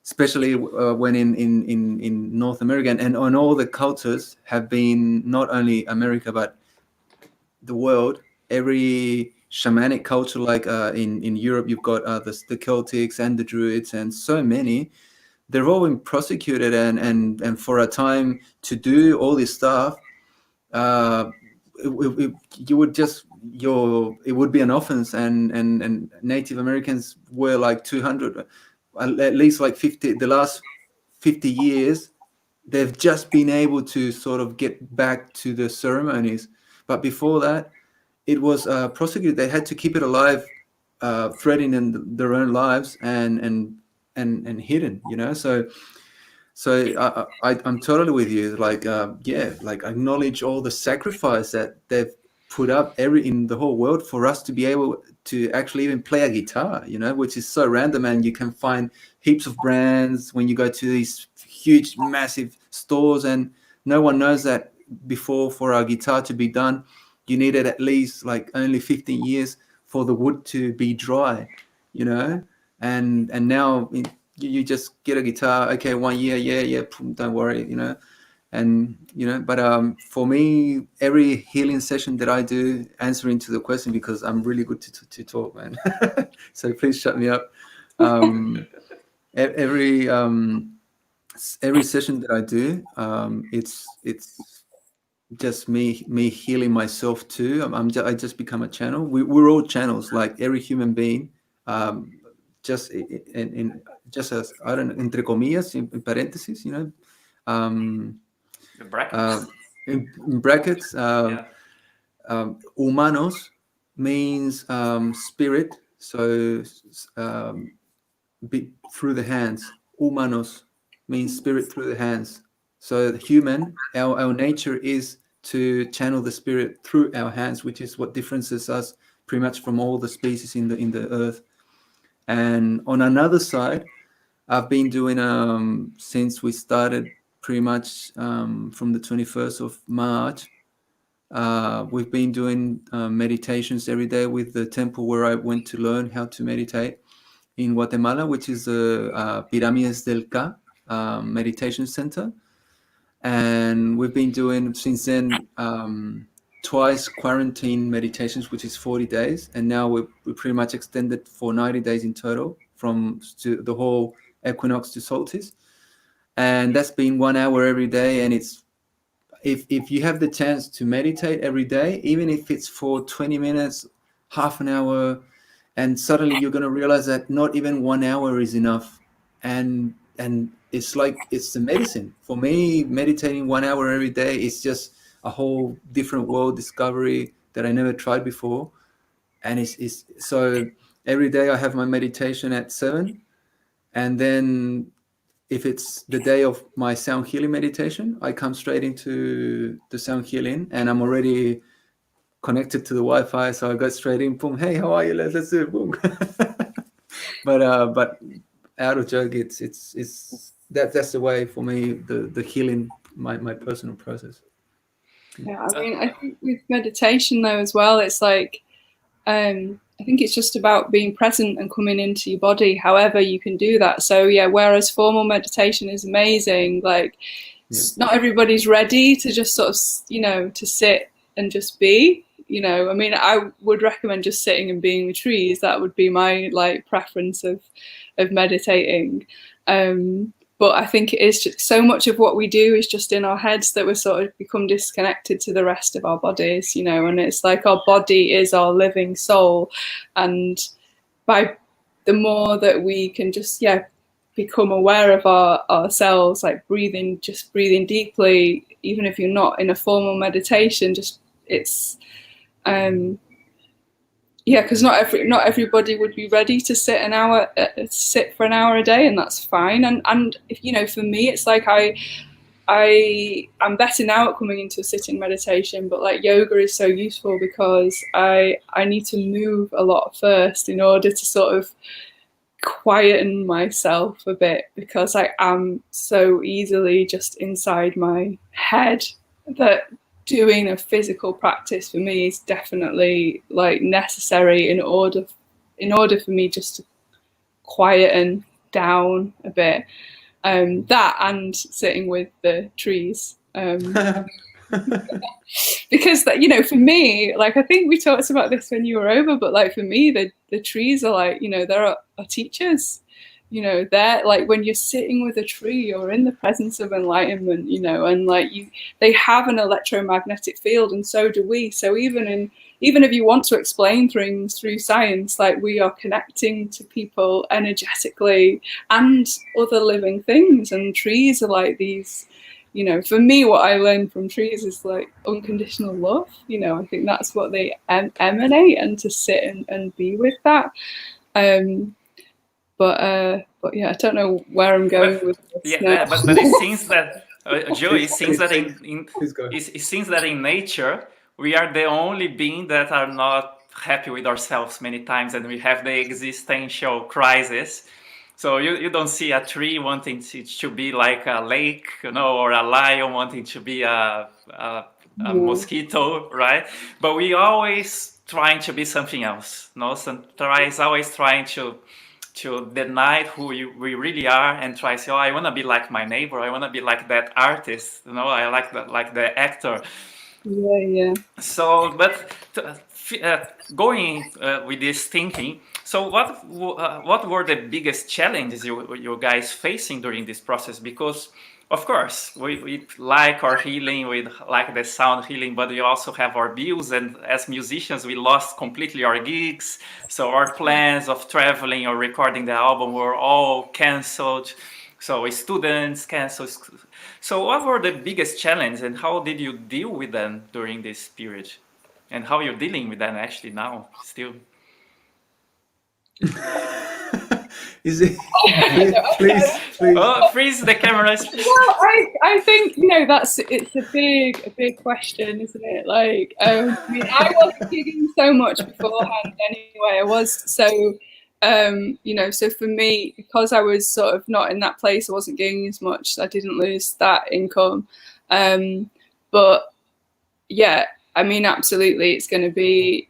Especially when in North America and on all the cultures have been not only America but the world. Every shamanic culture, like in Europe, you've got the Celtics and the Druids and so many. They've all been prosecuted and for a time to do all this stuff, it would be an offense. And Native Americans were like 200, at least like 50. The last 50 years, they've just been able to sort of get back to the ceremonies. But before that, it was prosecuted. They had to keep it alive, threatening their own lives and hidden. You know, so I'm totally with you. Like like acknowledge all the sacrifice that they've put up in the whole world for us to be able to actually even play a guitar. You know, which is so random, and you can find heaps of brands when you go to these huge, massive stores, and no one knows that before for our guitar to be done, you needed at least like only 15 years for the wood to be dry, you know, and now you just get a guitar, okay, 1 year, yeah, don't worry, you know, and you know, but for me, every healing session that I do, answering to the question, because I'm really good to talk, man. So please shut me up. Every session that I do, it's just me healing myself too. I just become a channel. We're all channels, like every human being. Just just as, I don't know, entre comillas, in parentheses, you know. The brackets. In brackets, humanos means spirit. So through the hands. Humanos means spirit through the hands. So the human, our nature is to channel the spirit through our hands, which is what differentiates us pretty much from all the species in the earth. And on another side, I've been doing since we started pretty much from the 21st of March. We've been doing meditations every day with the temple where I went to learn how to meditate in Guatemala, which is the Pirámides del Ca meditation center. And we've been doing since then twice quarantine meditations, which is 40 days. And now we pretty much extended for 90 days in total from the whole equinox to solstice. And that's been 1 hour every day. And it's, if you have the chance to meditate every day, even if it's for 20 minutes, half an hour, and suddenly you're going to realize that not even 1 hour is enough, and it's like it's the medicine for me. Meditating 1 hour every day is just a whole different world discovery that I never tried before. And it's so every day I have my meditation at 7, and then if it's the day of my sound healing meditation, I come straight into the sound healing, and I'm already connected to the Wi-Fi, so I go straight in. Boom! Hey, how are you? Let's do it. Boom! but out of joke, it's that's the way for me, the healing, my personal process. Yeah, I mean, I think with meditation though as well, it's like I think it's just about being present and coming into your body, however you can do that. So yeah, whereas formal meditation is amazing, like not everybody's ready to just sort of, you know, to sit and just be, you know. I mean, I would recommend just sitting and being with trees. That would be my like preference of meditating. But I think it is just so much of what we do is just in our heads that we're sort of become disconnected to the rest of our bodies, you know, and it's like our body is our living soul. And by the more that we can just, become aware of ourselves, like breathing deeply, even if you're not in a formal meditation, just it's, because not everybody would be ready to sit for an hour a day, and that's fine. And if, you know, for me, it's like I'm better now at coming into a sitting meditation, but like yoga is so useful because I need to move a lot first in order to sort of quieten myself a bit, because I am so easily just inside my head that doing a physical practice for me is definitely like necessary in order for me just to quieten down a bit. That and sitting with the trees. Because that, you know, for me, like I think we talked about this when you were over, but like for me, the trees are like, you know, they're our teachers. You know, they're like, when you're sitting with a tree, you're in the presence of enlightenment, you know, and like they have an electromagnetic field, and so do we. So even if you want to explain things through science, like we are connecting to people energetically and other living things, and trees are like these, you know, for me, what I learned from trees is like unconditional love. You know, I think that's what they emanate, and to sit and be with that. But yeah, I don't know where I'm going with this. But it seems that Joe, it seems that it seems that in nature we are the only being that are not happy with ourselves many times, and we have the existential crisis. So you don't see a tree wanting to be like a lake, you know, or a lion wanting to be a mosquito, right? But we always trying to be something else, no? Always trying to deny who we really are, and try to say, oh, I want to be like my neighbor, I want to be like that artist, you know, I like that, like the actor. Yeah. So, but going with this thinking, so what were the biggest challenges you guys facing during this process? Because of course we like our healing, we like the sound healing, but we also have our bills, and as musicians we lost completely our gigs, so our plans of traveling or recording the album were all cancelled, so students canceled. So what were the biggest challenges, and how did you deal with them during this period, and how you're dealing with them actually now still? Is it? Please. Oh, freeze the cameras. Well, I think, you know, it's a big question, isn't it? Like, I mean, I wasn't gigging so much beforehand anyway. I was so, you know, so for me, because I was sort of not in that place, I wasn't gigging as much. I didn't lose that income. But yeah, I mean, absolutely, it's going to be.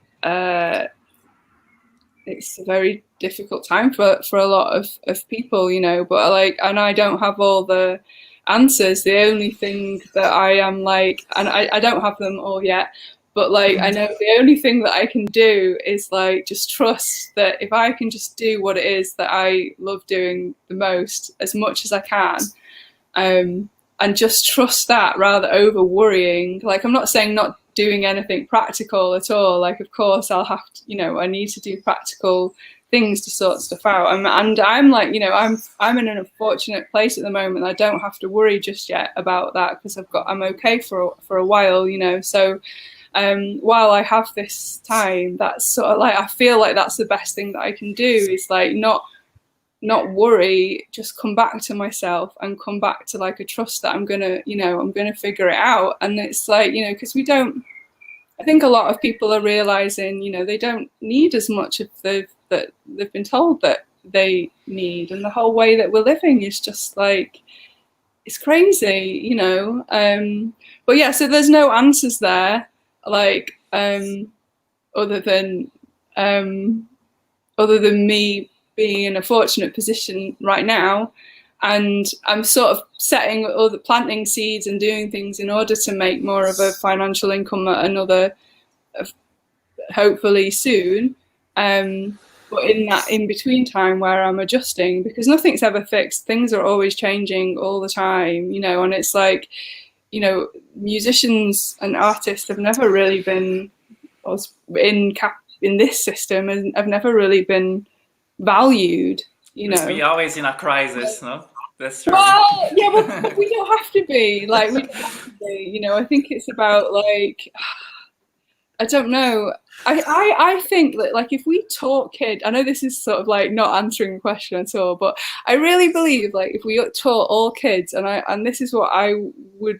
It's a very difficult time for a lot of people, you know, but like, and I don't have all the answers. The only thing that I am like, and I don't have them all yet, but like, I know the only thing that I can do is like, just trust that if I can just do what it is that I love doing the most, as much as I can, and just trust that rather over worrying. Like, I'm not saying not doing anything practical at all. Like, of course, I'll have to, I need to do practical things to sort stuff out. And I'm like, I'm in an unfortunate place at the moment. I don't have to worry just yet about that because I'm okay for a while, So while I have this time, that's sort of like, I feel like that's the best thing that I can do, is like not worry, just come back to myself and come back to like a trust that I'm gonna figure it out. And it's like, because I think a lot of people are realizing, they don't need as much of that they've been told that they need, and the whole way that we're living is just like, it's crazy, but yeah, so there's no answers there, like other than me being in a fortunate position right now, and I'm sort of planting seeds and doing things in order to make more of a financial income at another, hopefully soon. But in that in between time where I'm adjusting, because nothing's ever fixed, things are always changing all the time, and it's like, musicians and artists have never really been in this system, and have never really been valued, We always in a crisis, no? That's true. Well, yeah, but we don't have to be. Like, we don't have to be, I think it's about, like, I don't know. I think that, like, if we taught kids, I know this is sort of like not answering the question at all, but I really believe, like, if we taught all kids, and this is what I would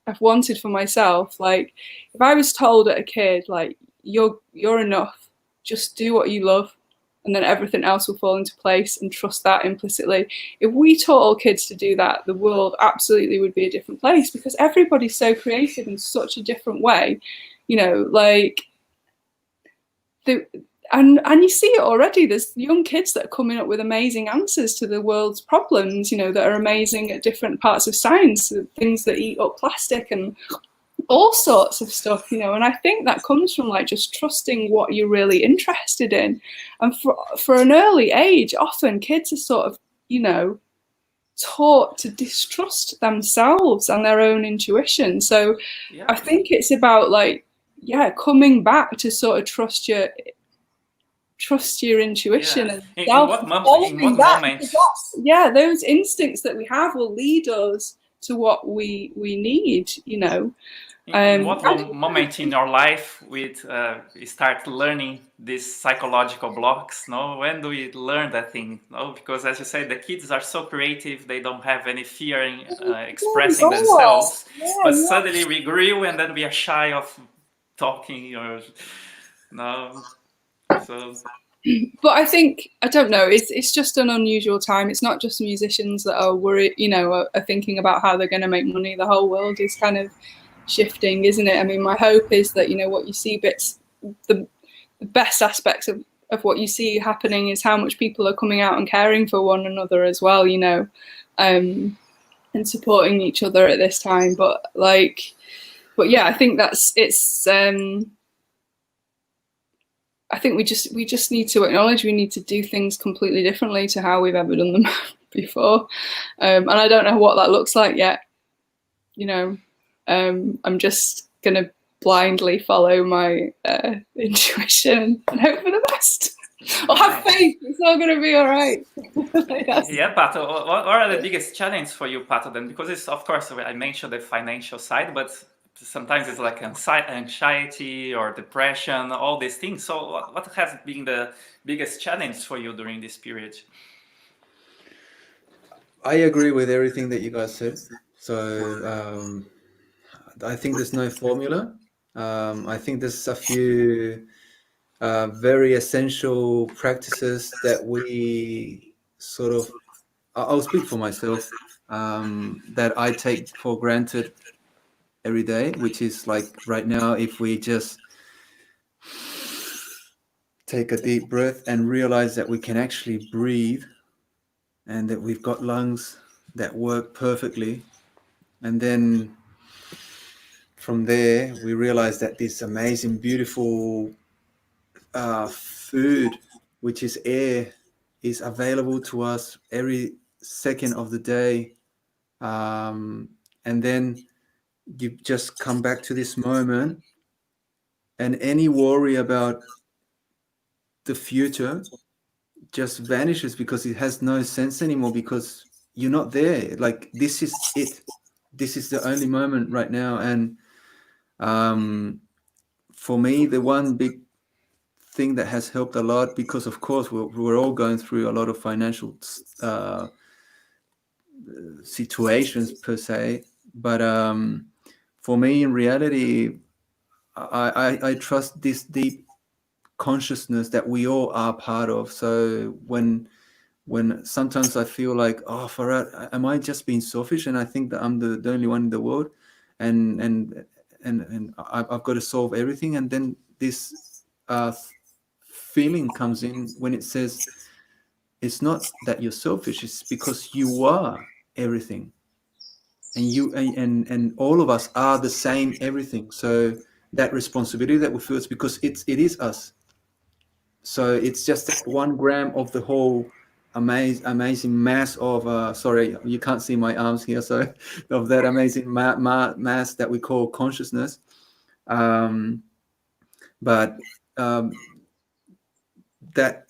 have wanted for myself, like, if I was told at a kid, like, you're enough, just do what you love, and then everything else will fall into place, and trust that implicitly. If we taught all kids to do that, the world absolutely would be a different place, because everybody's so creative in such a different way, like, and you see it already. There's young kids that are coming up with amazing answers to the world's problems, that are amazing at different parts of science, things that eat up plastic and all sorts of stuff, and I think that comes from, like, just trusting what you're really interested in. And for an early age, often kids are sort of, taught to distrust themselves and their own intuition. So yeah. I think it's about, like, coming back to sort of trust your intuition, and in what moment? Yeah, those instincts that we have will lead us to what we need, In what moment in your life we start learning these psychological blocks? No, when do we learn that thing? No, because as you say, the kids are so creative; they don't have any fear in expressing themselves. But suddenly we grew, and then we are shy of talking, or no. So. But I think, I don't know, it's just an unusual time. It's not just musicians that are worried, are thinking about how they're going to make money. The whole world is kind of shifting, isn't it? I mean, my hope is that, what you see the best aspects of what you see happening is how much people are coming out and caring for one another as well, and supporting each other at this time. But yeah, I think I think we just need to acknowledge we need to do things completely differently to how we've ever done them before. And I don't know what that looks like yet. I'm just going to blindly follow my intuition and hope for the best. Or have faith, it's all going to be all right. Yeah, Pato, what are the biggest challenges for you, Pato, then? Because it's, of course, I mentioned the financial side, but sometimes it's like anxiety or depression, all these things. So what has been the biggest challenge for you during this period? I agree with everything that you guys said. So I think there's no formula. I think there's a few very essential practices that we sort of, I'll speak for myself, that I take for granted every day, which is like right now, if we just take a deep breath and realize that we can actually breathe and that we've got lungs that work perfectly. And then from there, we realize that this amazing, beautiful food, which is air, is available to us every second of the day. And then you just come back to this moment and any worry about the future just vanishes because it has no sense anymore, because you're not there. Like, this is it. This is the only moment right now. And for me, the one big thing that has helped a lot, because of course we're all going through a lot of financial situations per se, but for me, in reality, I trust this deep consciousness that we all are part of. So when sometimes I feel like, oh, am I just being selfish and I think that I'm the only one in the world, and I've got to solve everything, and then this feeling comes in when it says it's not that you're selfish, it's because you are everything, and you and all of us are the same everything. So that responsibility that we feel, is because it is us. So it's just 1 gram of the whole amazing mass of sorry, you can't see my arms here, so of that amazing mass that we call consciousness. But that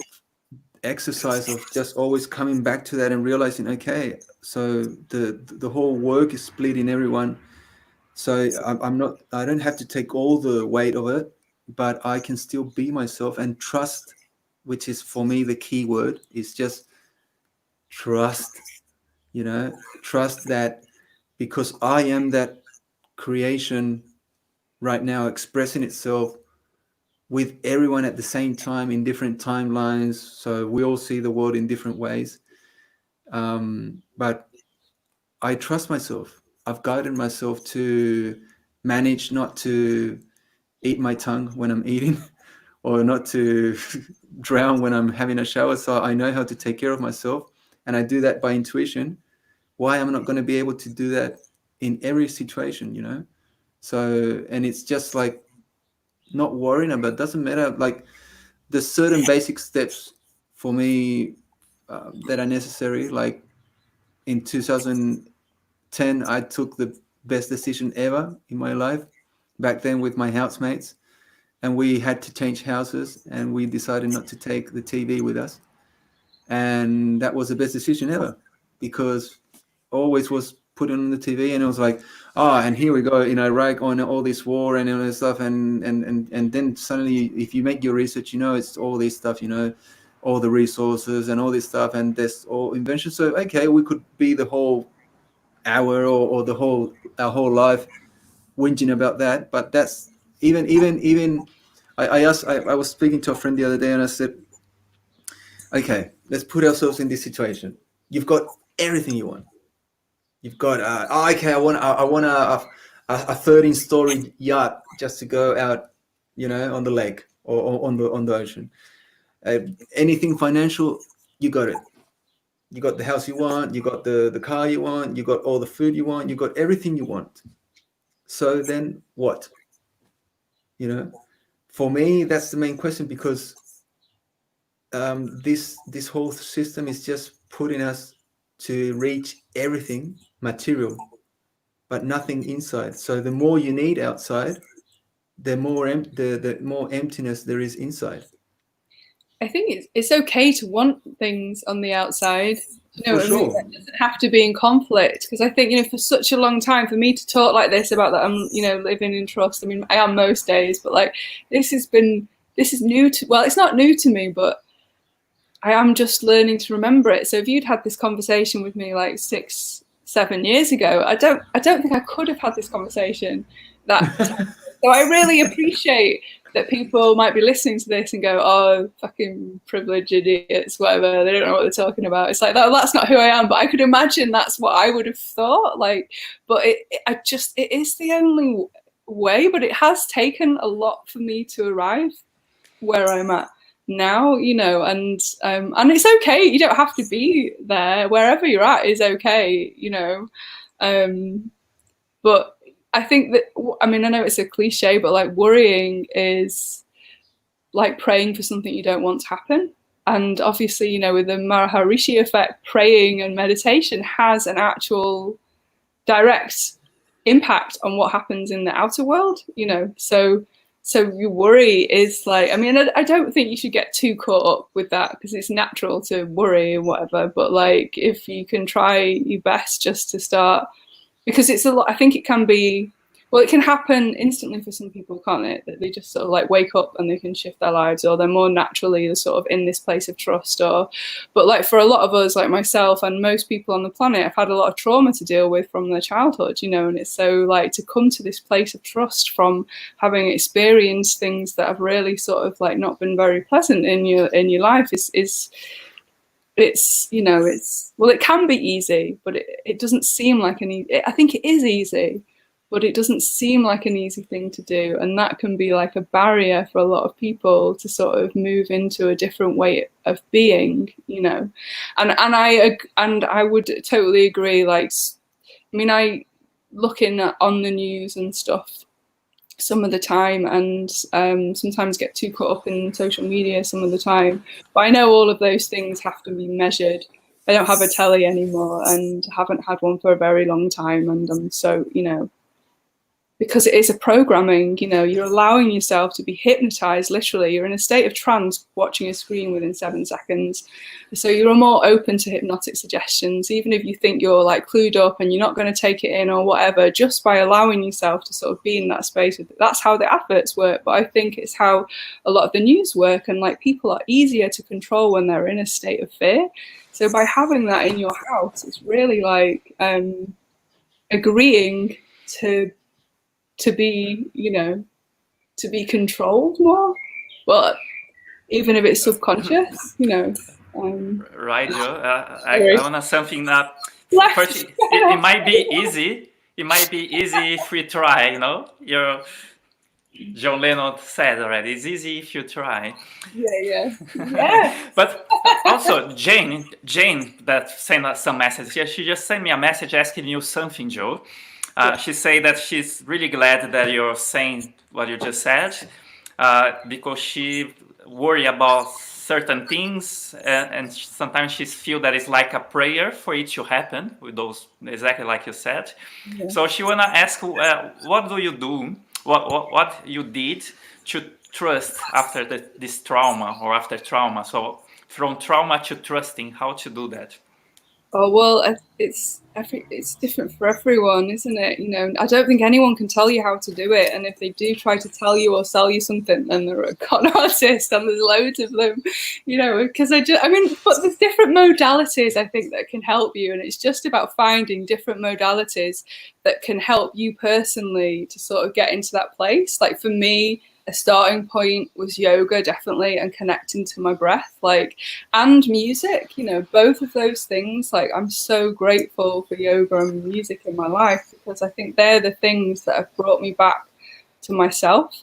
exercise of just always coming back to that and realizing, okay, so the whole work is split in everyone. So I don't have to take all the weight of it, but I can still be myself and trust, which is for me the key word, is just trust. Trust that, because I am that creation right now, expressing itself with everyone at the same time in different timelines. So we all see the world in different ways. But I trust myself. I've guided myself to manage not to eat my tongue when I'm eating, or not to drown when I'm having a shower. So I know how to take care of myself, and I do that by intuition. Why am I not going to be able to do that in every situation? So, and it's just like not worrying about, doesn't matter. Like, there's certain basic steps for me that are necessary. Like in 2010, I took the best decision ever in my life back then with my housemates, and we had to change houses, and we decided not to take the TV with us. And that was the best decision ever, because always was put on the TV, and it was like, oh, and here we go, right on all this war and all this stuff, and then suddenly, if you make your research, it's all this stuff, all the resources and all this stuff, and there's all invention. So okay, we could be the whole hour or our whole life whinging about that, but that's even I was speaking to a friend the other day, and I said, okay, let's put ourselves in this situation. You've got everything you want. You've got okay, I want a 13-story yacht just to go out, on the lake or on the ocean. Anything financial, you got it. You got the house you want. You got the car you want. You got all the food you want. You got everything you want. So then what? For me, that's the main question, because this whole system is just putting us to reach everything material, but nothing inside. So the more you need outside, the more the more emptiness there is inside. I think it's okay to want things on the outside. For sure. It doesn't have to be in conflict, because I think, for such a long time, for me to talk like this about that, I'm, living in trust. I mean, I am most days, but like, this is new to, well, it's not new to me, but I am just learning to remember it. So if you'd had this conversation with me like 6-7 years ago, I don't think I could have had this conversation that time. So I really appreciate that people might be listening to this and go, oh, fucking privileged idiots, whatever, they don't know what they're talking about. It's like, that's not who I am, but I could imagine that's what I would have thought. Like, but it is the only way, but it has taken a lot for me to arrive where I'm at now, and it's okay. You don't have to be there. Wherever you're at is okay, but I think that, I know it's a cliche, but like, worrying is like praying for something you don't want to happen. And obviously, with the Maharishi effect, praying and meditation has an actual direct impact on what happens in the outer world, so so your worry is like, I mean, I don't think you should get too caught up with that because it's natural to worry and whatever. But like, if you can try your best just to start, because it's a lot, I think it can be, well, it can happen instantly for some people, can't it? That they just sort of like wake up and they can shift their lives, or they're more naturally sort of in this place of trust. But like for a lot of us, like myself and most people on the planet, have had a lot of trauma to deal with from their childhood, you know, and it's so like to come to this place of trust from having experienced things that have really sort of like not been very pleasant in your life is it's, you know, it's, well, it can be easy, but it doesn't seem like I think it is easy, but it doesn't seem like an easy thing to do. And that can be like a barrier for a lot of people to sort of move into a different way of being, you know. And I would totally agree. Like, I mean, I looking on the news and stuff some of the time, and sometimes get too caught up in social media some of the time. But I know all of those things have to be measured. I don't have a telly anymore and haven't had one for a very long time. And I'm so, you know, because it is a programming, you know, you're allowing yourself to be hypnotized, literally. You're in a state of trance watching a screen within 7 seconds. So you're more open to hypnotic suggestions, even if you think you're like clued up and you're not going to take it in or whatever, just by allowing yourself to sort of be in that space. That's how the adverts work. But I think it's how a lot of the news work, and like people are easier to control when they're in a state of fear. So by having that in your house, it's really like agreeing to be, you know, to be controlled more, but even if it's subconscious, you know. Right, Joe. I want to something that first it might be easy. It might be easy if we try, you know. John Lennon said already, it's easy if you try. Yeah. But also Jane that sent us some message here. She just sent me a message asking you something, Joe. She said that she's really glad that you're saying what you just said, because she worry about certain things, and sometimes she feels that it's like a prayer for it to happen with those, exactly like you said. Yeah. So she wanna ask, what do you do? What you did to trust after this trauma or after trauma? So from trauma to trusting, how to do that? Oh, well, it's different for everyone, isn't it? You know, I don't think anyone can tell you how to do it. And if they do try to tell you or sell you something, then they're a con artist, and there's loads of them, you know, because but there's different modalities, I think, that can help you. And it's just about finding different modalities that can help you personally to sort of get into that place. Like for me, a starting point was yoga, definitely, and connecting to my breath, like, and music, you know, both of those things. Like, I'm so grateful for yoga and music in my life, because I think they're the things that have brought me back to myself,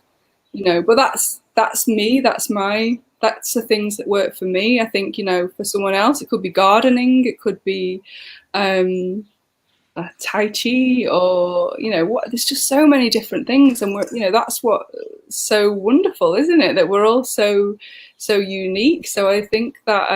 you know. But that's me, that's the things that work for me. I think, you know, for someone else, it could be gardening, it could be Tai Chi, or, you know, there's just so many different things. And you know, that's what's so wonderful, isn't it? That we're all so unique. So I think that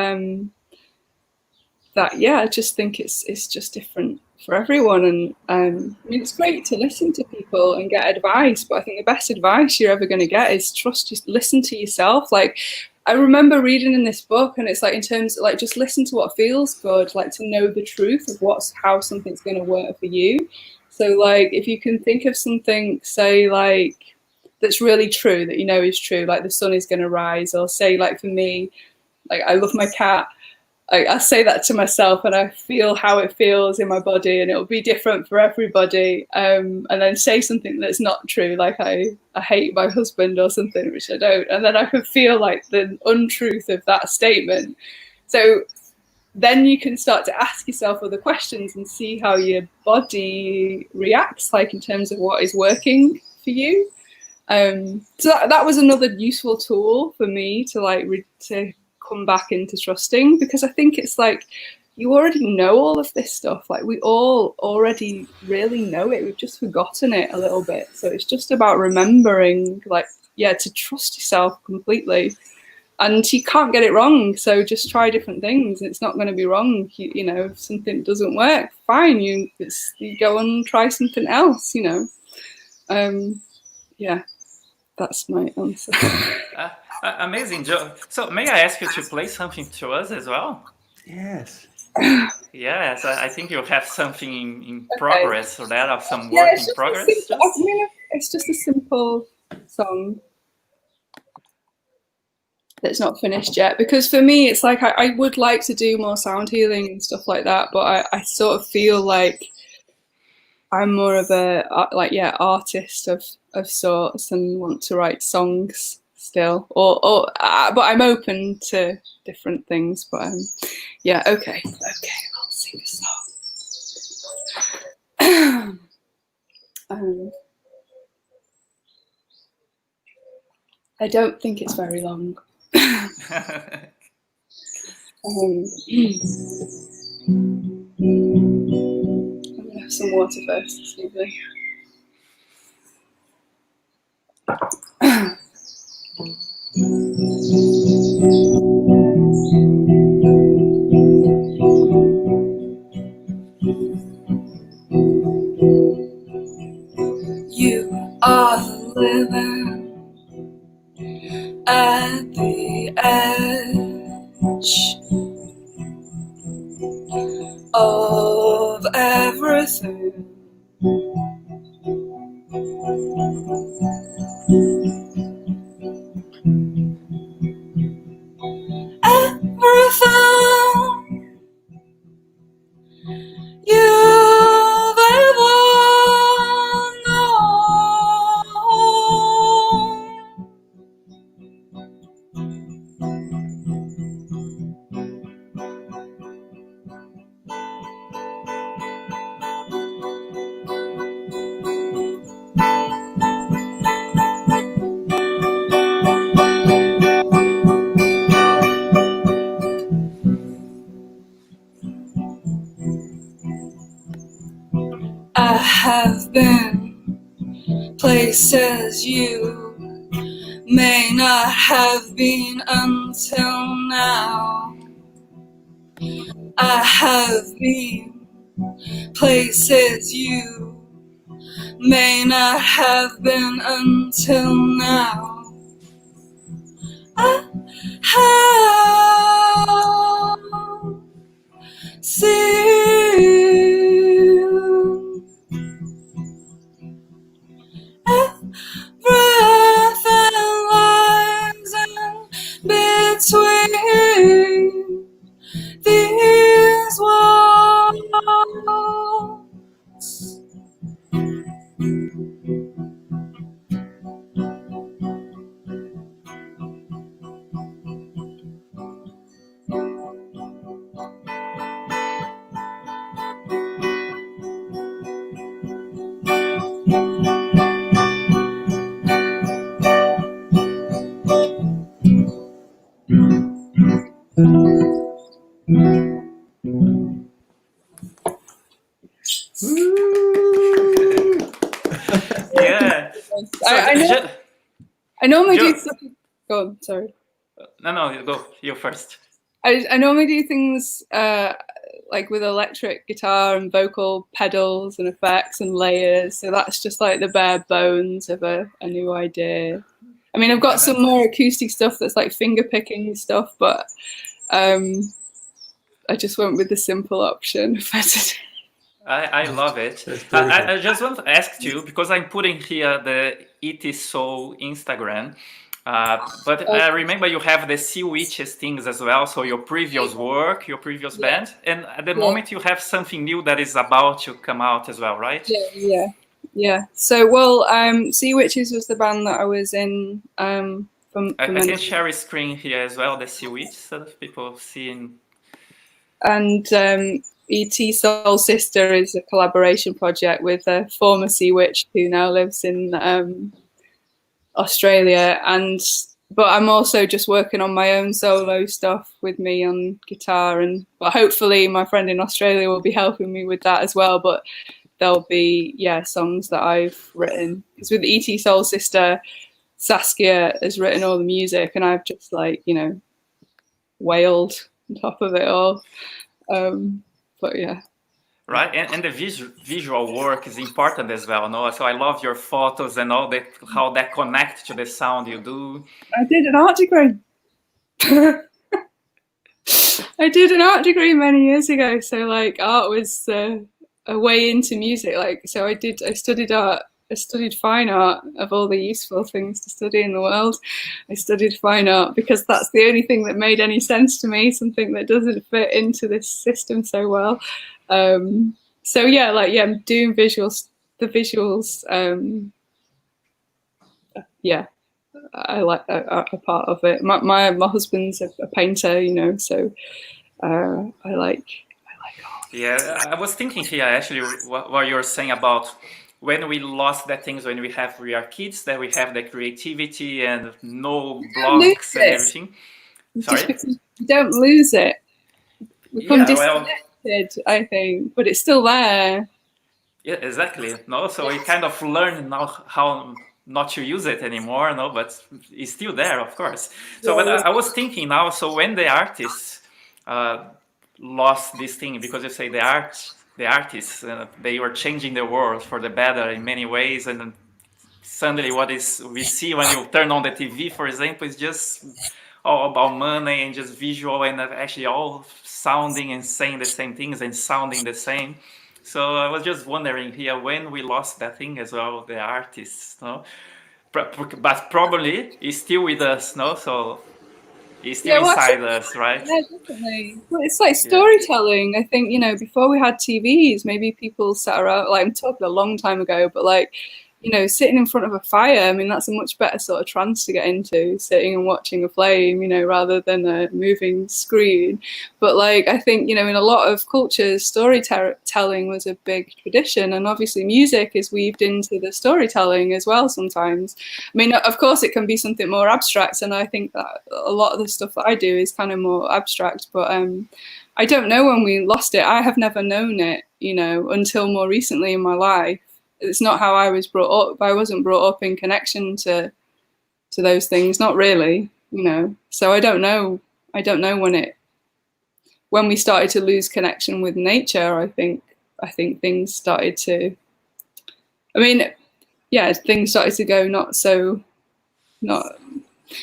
I just think it's just different for everyone. And I mean, it's great to listen to people and get advice, but I think the best advice you're ever going to get is just listen to yourself. Like, I remember reading in this book, and it's like, in terms of like, just listen to what feels good, like to know the truth of how something's going to work for you. So like, if you can think of something, say like, that's really true, that you know is true, like the sun is going to rise, or say like for me, like I love my cat, I say that to myself and I feel how it feels in my body, and it'll be different for everybody. And then say something that's not true, like I hate my husband or something, which I don't. And then I can feel like the untruth of that statement. So then you can start to ask yourself other questions and see how your body reacts, like in terms of what is working for you. So that was another useful tool for me to like to come back into trusting, because I think it's like, you already know all of this stuff. Like, we all already really know it. We've just forgotten it a little bit. So it's just about remembering, like, yeah, to trust yourself completely. And you can't get it wrong. So just try different things. It's not going to be wrong. You know, if something doesn't work, fine. You go and try something else, you know. Yeah, that's my answer. Amazing, Joe. So may I ask you to play something to us as well? Yes. Yes, I think you have something in Okay. progress, or that, or some Yeah, work it's in just progress. it's just a simple song that's not finished yet, because for me it's like I would like to do more sound healing and stuff like that, but I sort of feel like I'm more of a artist of sorts and want to write songs still, but I'm open to different things. But yeah, okay, I'll sing a song. I don't think it's very long. I'm gonna have some water first, excuse me. You are living at the edge of everything. Everything you've ever known. I have been places you may not have been until now. I have been places you may not have been until now. I have seen everything lies in between these walls. Yeah. So I normally do Joe, stuff. Go on, sorry. no, you go. You first. I normally do things like with electric guitar and vocal pedals and effects and layers. So that's just like the bare bones of a new idea. I mean, I've got some more acoustic stuff that's like finger picking stuff, but I just went with the simple option. I love it. I just want to ask you, because I'm putting here the ET Soul Instagram, but I remember you have the Sea Witches things as well, so your previous work, your previous band, and at the moment you have something new that is about to come out as well, right? Yeah. So, well, Sea Witches was the band that I was in. I can share a screen here as well, the Sea Witch, so that people see. And ET Soul Sister is a collaboration project with a former Sea Witch who now lives in Australia. But I'm also just working on my own solo stuff with me on guitar, but hopefully my friend in Australia will be helping me with that as well. But there'll be songs that I've written, because with ET Soul Sister, Saskia has written all the music and I've just wailed on top of it all. But yeah. right? And the visual work is important as well, no? So I love your photos and all that, how that connect to the sound you do. I did an art degree. I did an art degree many years ago, so like art was a way into music. Like, so I studied art. I studied fine art. Of all the useful things to study in the world, I studied fine art because that's the only thing that made any sense to me, something that doesn't fit into this system so well. So yeah, like, yeah, I'm doing visuals, the visuals. Yeah, I like a part of it. My husband's a painter, you know, so I like art. Yeah, I was thinking here actually what you're saying about when we lost that things when we are kids, that we have the creativity and no blocks and everything. Sorry? Just because you don't lose it. We become Yeah, well, disconnected, I think, but it's still there. yeah, exactly. No, so we kind of learn now how not to use it anymore, no, but it's still there, of course. So, but I was thinking now, so when the artists lost this thing, because you say the artists, they were changing the world for the better in many ways, and then suddenly what is we see when you turn on the TV, for example, is just all about money and just visual and actually all sounding and saying the same things and sounding the same. So I was just wondering here when we lost that thing as well, the artists, no? But probably it's still with us, no? So it's still inside us, right? Yeah, definitely. Well, it's like storytelling. I think, you know, before we had TVs, maybe people sat around, like, I'm talking a long time ago, but like, you know, sitting in front of a fire, I mean, that's a much better sort of trance to get into, sitting and watching a flame, you know, rather than a moving screen. But like, I think, you know, in a lot of cultures, storytelling was a big tradition. And obviously music is weaved into the storytelling as well sometimes. I mean, of course, it can be something more abstract. And I think that a lot of the stuff that I do is kind of more abstract. But I don't know when we lost it. I have never known it, you know, until more recently in my life. It's not how I was brought up. I wasn't brought up in connection to those things, not really, you know. So I don't know when we started to lose connection with nature. I think things started to, I mean, yeah, things started to go not.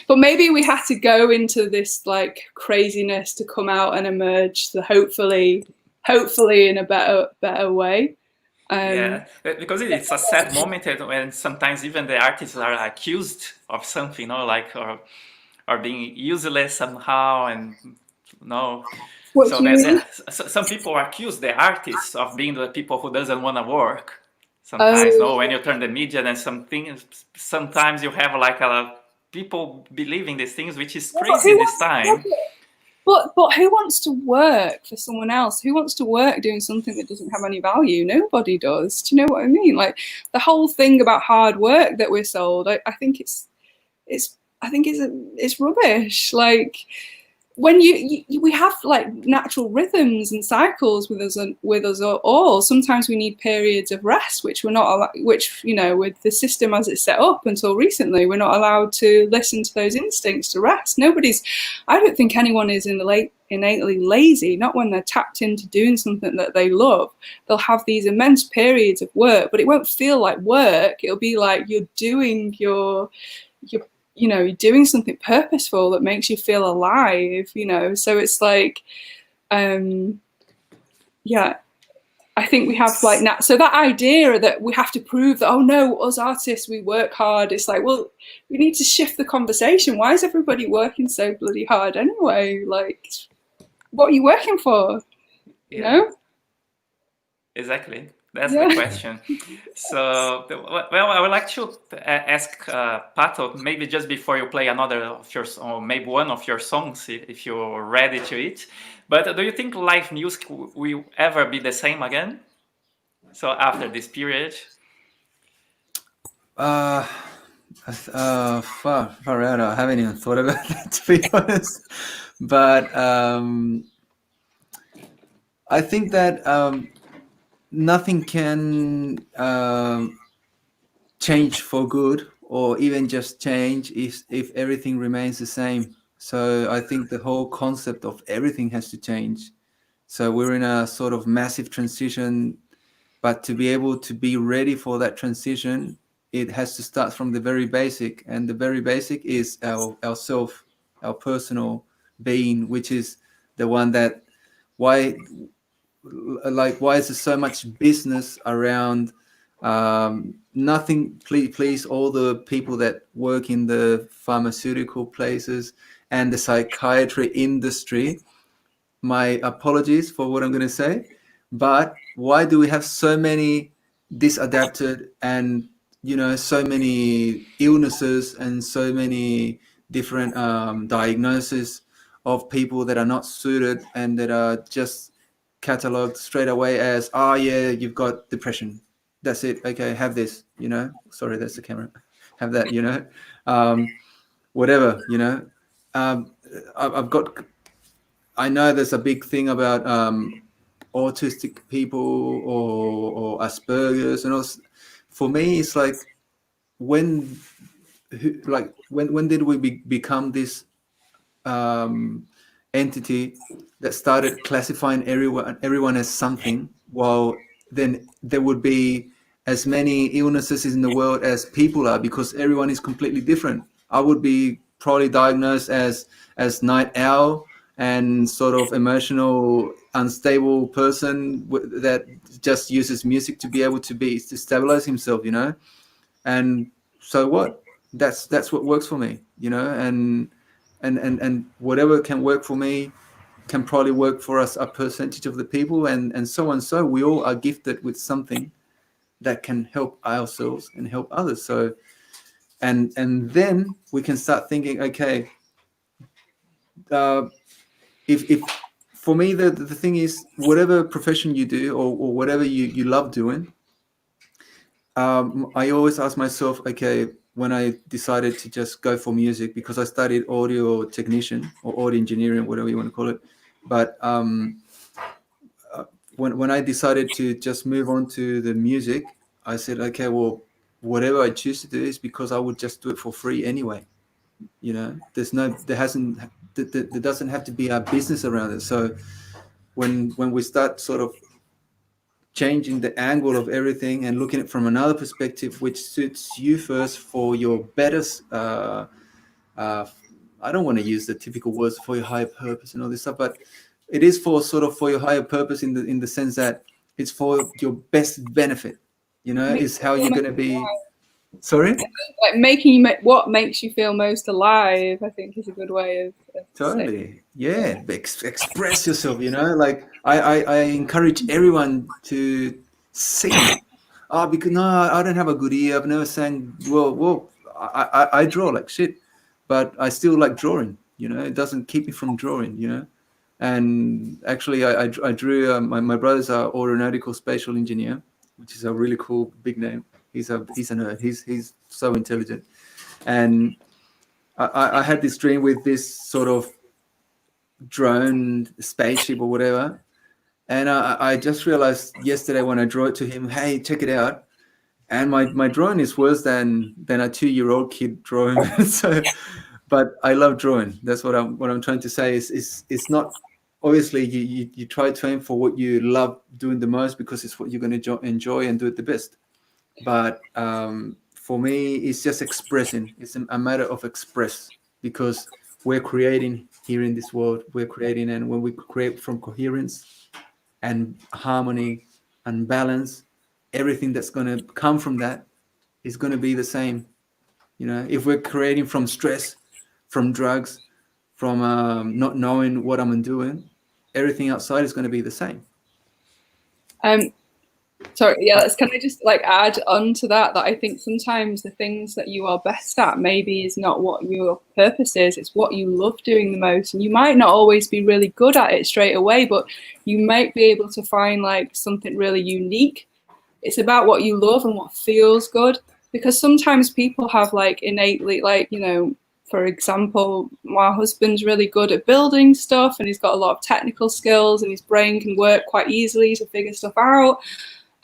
But maybe we had to go into this like craziness to come out and emerge. So hopefully in a better way. Yeah, because it's a sad moment when sometimes even the artists are accused of something, you know, like or being useless somehow, and no. So some people accuse the artists of being the people who doesn't want to work. Sometimes, no, when you turn the media, then sometimes you have like people believing these things, which is crazy this time. But who wants to work for someone else? Who wants to work doing something that doesn't have any value? Nobody does. Do you know what I mean? Like the whole thing about hard work that we're sold, I think it's rubbish. Like when we have like natural rhythms and cycles with us all. Sometimes we need periods of rest, which we're not, which, you know, with the system as it's set up until recently, we're not allowed to listen to those instincts to rest. I don't think anyone is innately lazy, not when they're tapped into doing something that they love. They'll have these immense periods of work, but it won't feel like work. It'll be like you're doing you know, you're doing something purposeful that makes you feel alive, you know. So it's like, yeah, I think we have like so that idea that we have to prove that, oh no, us artists, we work hard. It's like, well, we need to shift the conversation. Why is everybody working so bloody hard anyway? Like, what are you working for? You know? Exactly. That's the question. So, well, I would like to ask Pato, maybe just before you play another of your, or maybe one of your songs, if you're ready to it. But do you think live music will ever be the same again? So after this period? Far out. I haven't even thought about that, to be honest. But I think that nothing can change for good, or even just change if everything remains the same. So I think the whole concept of everything has to change. So we're in a sort of massive transition, but to be able to be ready for that transition, it has to start from the very basic, and the very basic is our self, our personal being, which is the one that why is there so much business around nothing. Please all the people that work in the pharmaceutical places and the psychiatry industry, my apologies for what I'm going to say, but why do we have so many disadapted and so many illnesses and so many different diagnoses of people that are not suited and that are just cataloged straight away as, oh yeah, you've got depression, that's it, okay, have this, sorry, that's the camera, have that, whatever, I've got, I know there's a big thing about autistic people or Asperger's and all. For me, it's like when did we become this entity that started classifying everyone as something, while then there would be as many illnesses in the world as people are, because everyone is completely different. I would be probably diagnosed as night owl and sort of emotional unstable person that just uses music to be able to stabilize himself, and so what, that's what works for me, and whatever can work for me can probably work for us, a percentage of the people, and so on. So we all are gifted with something that can help ourselves and help others. So and then we can start thinking, okay, if for me the thing is, whatever profession you do or whatever you love doing, I always ask myself, okay, when I decided to just go for music, because I studied audio technician or audio engineering, whatever you want to call it, but when I decided to just move on to the music, I said, okay, well, whatever I choose to do is because I would just do it for free anyway. There doesn't have to be a business around it. So when we start sort of changing the angle of everything and looking at it from another perspective, which suits you first for your better, I don't want to use the typical words for your higher purpose and all this stuff, but it is for your higher purpose in the sense that it's for your best benefit, is how you're going to be. Sorry? Like what makes you feel most alive, I think, is a good way of Totally. saying. Yeah. Express yourself, like I encourage everyone to sing. Because no, I don't have a good ear. I've never sang well. I draw like shit, but I still like drawing. It doesn't keep me from drawing. And actually, I drew. My brother's an aeronautical spatial engineer, which is a really cool big name. He's a nerd. He's so intelligent, and I had this dream with this sort of drone spaceship or whatever, and I just realized yesterday when I drew it to him, hey, check it out. And my drawing is worse than a 2-year-old kid drawing. So, but I love drawing. That's what I'm trying to say. Is it's not, obviously you try to aim for what you love doing the most, because it's what you're going to enjoy and do it the best. But for me, it's just expressing. It's a matter of express, because we're creating here in this world. We're creating, and when we create from coherence and harmony and balance, everything that's going to come from that is going to be the same. If we're creating from stress, from drugs, from not knowing what I'm doing, everything outside is going to be the same. Sorry, yeah, can I just add on to that I think sometimes the things that you are best at maybe is not what your purpose is, it's what you love doing the most. And you might not always be really good at it straight away, but you might be able to find something really unique. It's about what you love and what feels good, because sometimes people have innately, for example, my husband's really good at building stuff and he's got a lot of technical skills and his brain can work quite easily to figure stuff out.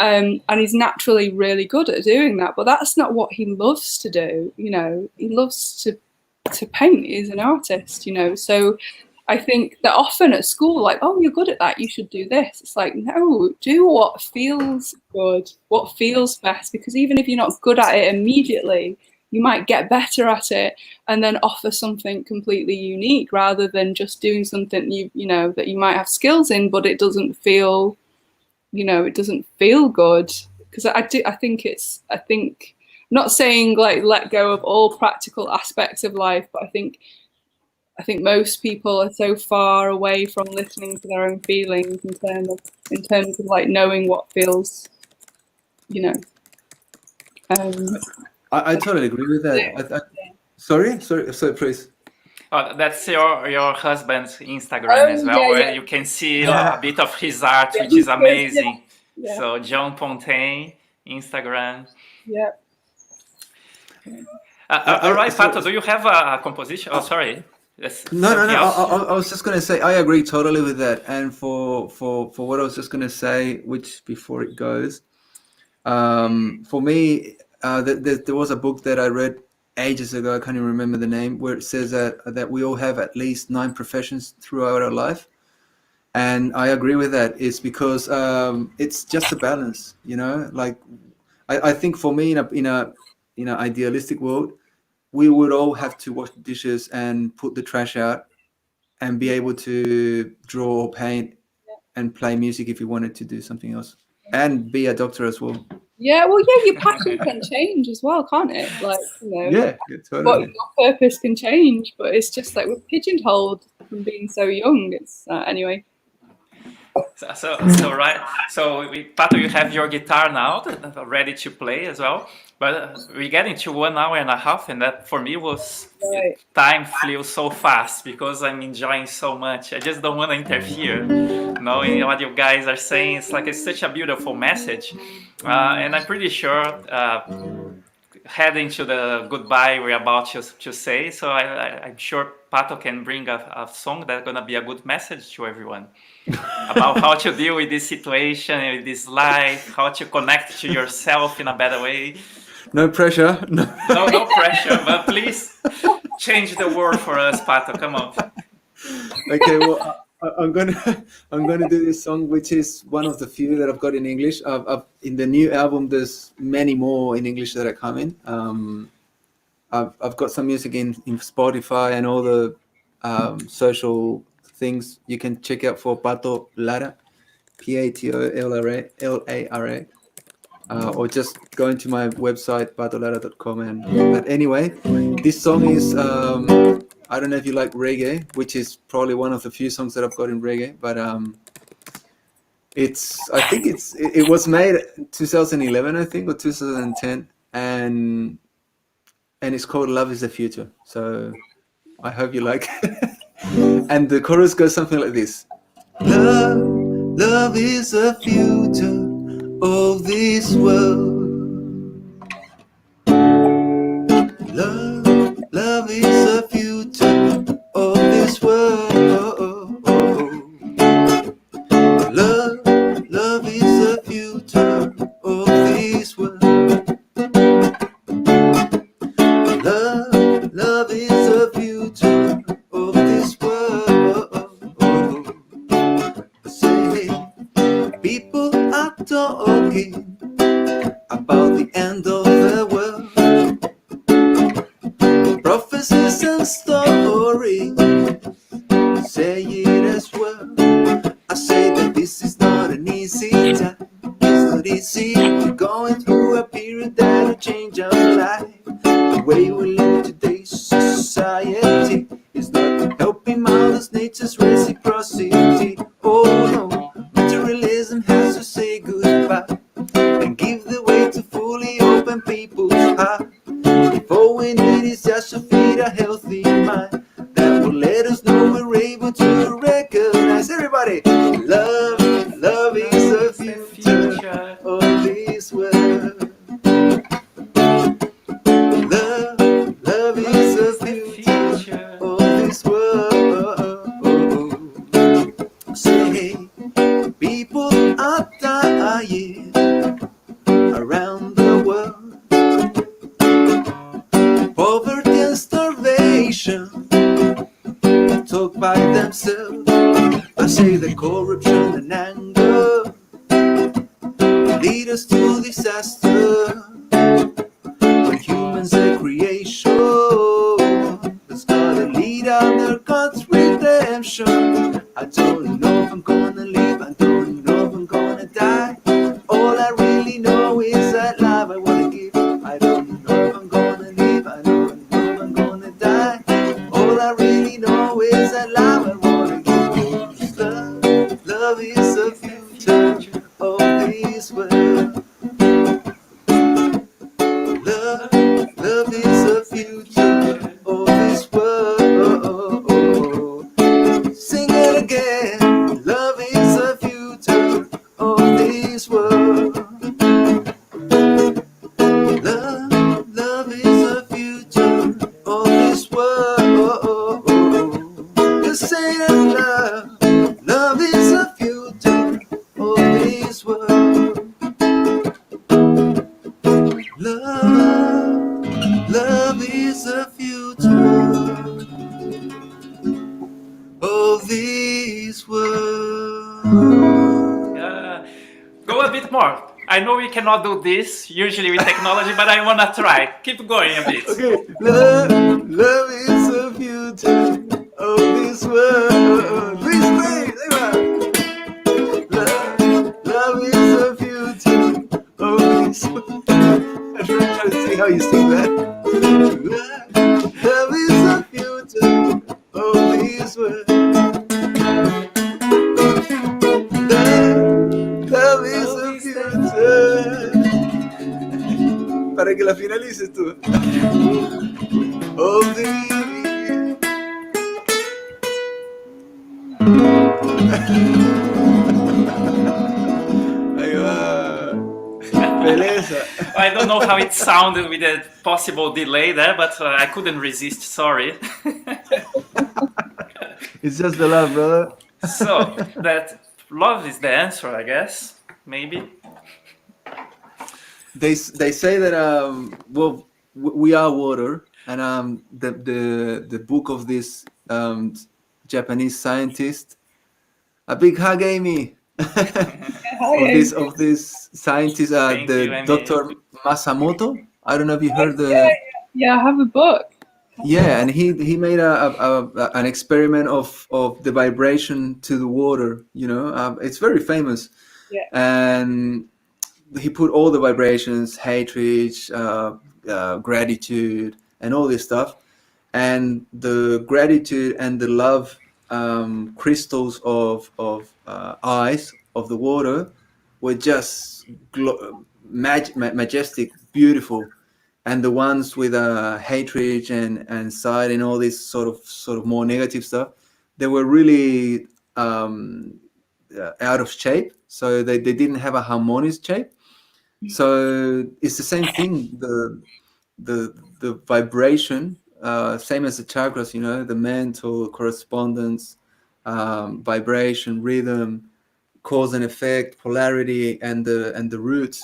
And he's naturally really good at doing that, but that's not what he loves to do. He loves to paint. He's an artist, so I think that often at school, like, oh, you're good at that, you should do this. It's like, no, do what feels good, what feels best, because even if you're not good at it immediately, you might get better at it and then offer something completely unique rather than just doing something you know that you might have skills in, but it doesn't feel, it doesn't feel good. Because I think not saying like let go of all practical aspects of life, but I think most people are so far away from listening to their own feelings in terms of like knowing what feels, I totally agree with that. Sorry, please. Oh, that's your husband's Instagram as well, where you can see a bit of his art, which is amazing. Yeah. So John Pontaine, Instagram. Yeah. All right, Pato, do you have a composition? Oh, sorry. No. I was just going to say I agree totally with that. And for what I was just going to say, which before it goes, for me, there was a book that I read ages ago. I can't even remember the name, where it says that we all have at least 9 professions throughout our life. And I agree with that. It's because it's just a balance, Like I think for me in a idealistic world, we would all have to wash the dishes and put the trash out and be able to draw or paint and play music if you wanted to do something else, and be a doctor as well. Yeah, well, yeah, your passion can change as well, can't it? Like, Yeah, totally. What your purpose can change, but it's just like we're pigeonholed from being so young. It's anyway. So right. So Pato, you have your guitar now, ready to play as well. But we get into 1 hour and a half, and that for me was time flew so fast because I'm enjoying so much. I just don't want to interfere. Knowing what you guys are saying, it's such a beautiful message, and I'm pretty sure heading to the goodbye we're about to say. So I'm sure Pato can bring a song that's gonna be a good message to everyone. About how to deal with this situation, with this life, how to connect to yourself in a better way. No pressure. No pressure, but please change the world for us, Pato. Come on. Okay, well, I'm gonna do this song, which is one of the few that I've got in English. In the new album, there's many more in English that are coming. I've got some music in Spotify and all the social things you can check out for Pato Lara, PATOLARA, or just go into my website patolara.com. But anyway, this song is I don't know if you like reggae, which is probably one of the few songs that I've got in reggae, but it was made 2011, I think, or 2010, and it's called Love is the Future. So I hope you like it. And the chorus goes something like this. Love is the future of this world. Love is the future of this world. Love is the future of this world. Love is the future of this world. Say, people are talking about the end of the world. Prophecies and stories say it as well. I say that this is not an easy time. It's not easy. We're going through a period that'll change our life. The way we live today's society is not helping mothers, nature's reciprocity. Oh no, materialism has to say goodbye and give the way to fully open people's heart. If all we need is just to feed a healthy mind, that will let us know we're able to recognize. Everybody, love is the future of this world. Love is the future of this world. Say, people are dying around the world. Poverty and starvation talk by themselves. I say that corruption and anger lead us to disaster. When humans are creation, that's gotta lead under God's redemption. I don't know if I'm gonna live, I don't know if I'm gonna die. All I really know is that life I wanna give. I don't know if I'm gonna live, I don't know if I'm gonna die. All I really know is that life I wanna give. Love is the future of this world. Love is the future of this world. Sing it again. Love is the future of this world. Love is the future of this world. Just say that love is the future of this world. Love is the future of this world. Go a bit more. I know we cannot do this usually with technology, but I wanna try. Keep going a bit. Okay, love is the future of this world. Luis Reys, love is the future of this world. I'm trying to see how you sing that. Love is the future of this world. Love is the future. Para que la finalices tú. Of the Ahí va. Beleza. I don't know how it sounded with a possible delay there, but I couldn't resist, sorry. It's just the love, brother. So, that love is the answer, I guess, maybe. They say that well, we are water, and the book of this Japanese scientist, a big hug, Amy. of this scientist, Thank the you, Amy. Dr. Masamoto. I don't know if you heard Yeah, I have a book. Yeah, and he made an experiment of the vibration to the water. You know, it's very famous. Yeah. And he put all the vibrations, hatred, gratitude, and all this stuff. And the gratitude and the love crystals of eyes of the water were just majestic, beautiful. And the ones with hatred and side and all this sort of more negative stuff, they were really out of shape. So they didn't have a harmonious shape. So it's the same thing. The vibration, same as the chakras, you know, the mental correspondence, vibration, rhythm, cause and effect, polarity, and the roots.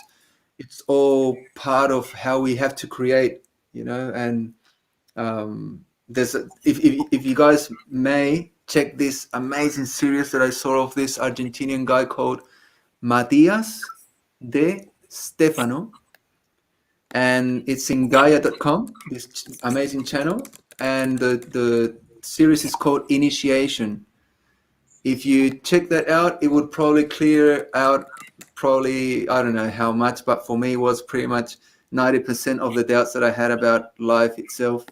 It's all part of how we have to create, you know. And there's if you guys may check this amazing series that I saw of this Argentinian guy called Matias de Stefano, and it's in Gaia.com, this amazing channel, and the series is called Initiation. If you check that out, it would probably clear out I don't know how much, but for me it was pretty much 90% of the doubts that I had about life itself,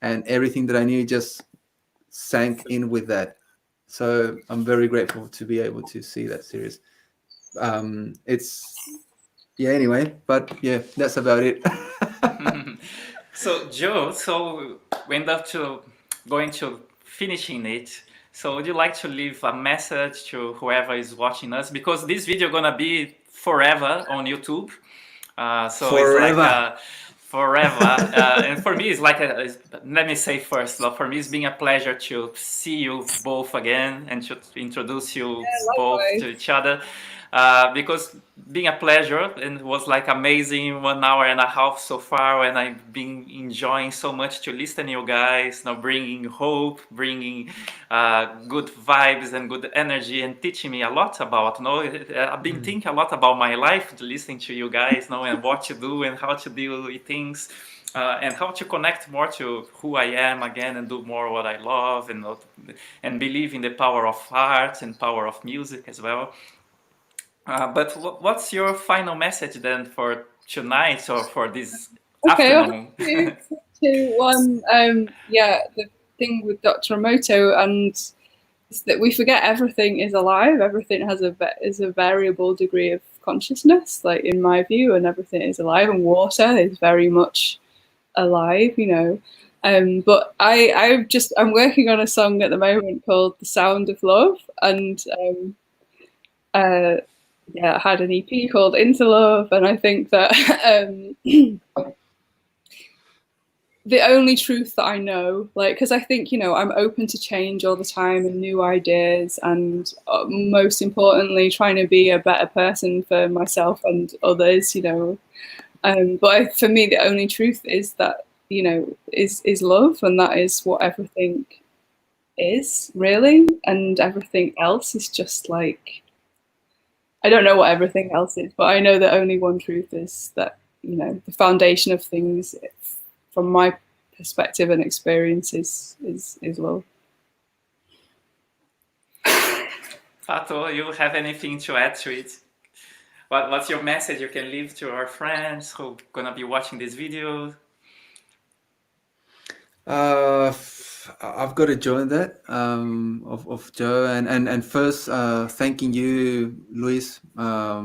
and everything that I knew just sank in with that. So I'm very grateful to be able to see that series. Anyway, but yeah, that's about it. So Joe, we end up going to finishing it. So would you like to leave a message to whoever is watching us? Because this video gonna be forever on YouTube. So Forever. It's like forever. And for me, it's like let me say first, for me, it's been a pleasure to see you both again and to introduce you both likewise. to each other. because being a pleasure, and it was like amazing 1 hour and a half so far, and I've been enjoying so much to listen to you guys, now bringing hope, bringing good vibes and good energy, and teaching me a lot about, I've been thinking a lot about my life listening to you guys, and what to do and how to deal with things. And how to connect more to who I am again, and do more what I love, and believe in the power of art and power of music as well. But what's your final message then for tonight, or for this Okay, afternoon? 2, 1. Yeah, the thing with Dr. Emoto and is that we forget everything is alive. Everything has is a variable degree of consciousness, like in my view, and everything is alive. And water is very much alive, But I'm working on a song at the moment called "The Sound of Love," and yeah, I had an EP called "Into Love," and I think that the only truth that I know, like, because I think, I'm open to change all the time and new ideas, and most importantly, trying to be a better person for myself and others, But for me, the only truth is that, is love, and that is what everything is, really. And everything else is just like, I don't know what everything else is, but I know that only one truth is that, the foundation of things, from my perspective and experience, is love. Pato, you have anything to add to it? What's your message you can leave to our friends who are gonna be watching this video? I've got to join that of Joe, and first thanking you, Luis. Yeah,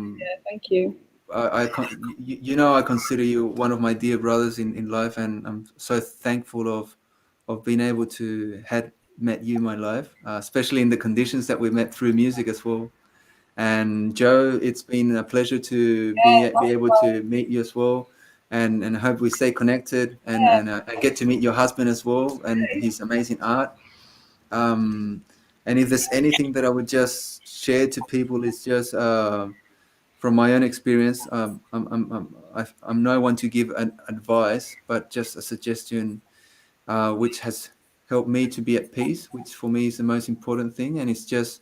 thank you. I I consider you one of my dear brothers in life, and I'm so thankful of being able to had met you in my life, especially in the conditions that we met through music as well. And Joe, it's been a pleasure to be able to meet you as well, and I hope we stay connected, and I get to meet your husband as well, and his amazing art. And if there's anything that I would just share to people, it's just from my own experience. I'm no one to give an advice, but just a suggestion, which has helped me to be at peace, which for me is the most important thing. And it's just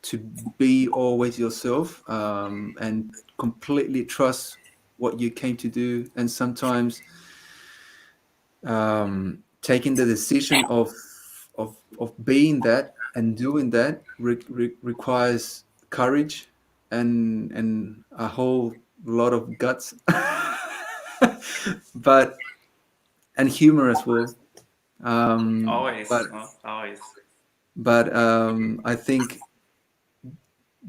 to be always yourself, and completely trust what you came to do. And sometimes taking the decision of being that and doing that requires courage and a whole lot of guts, but and humor as well. Always, But always. I think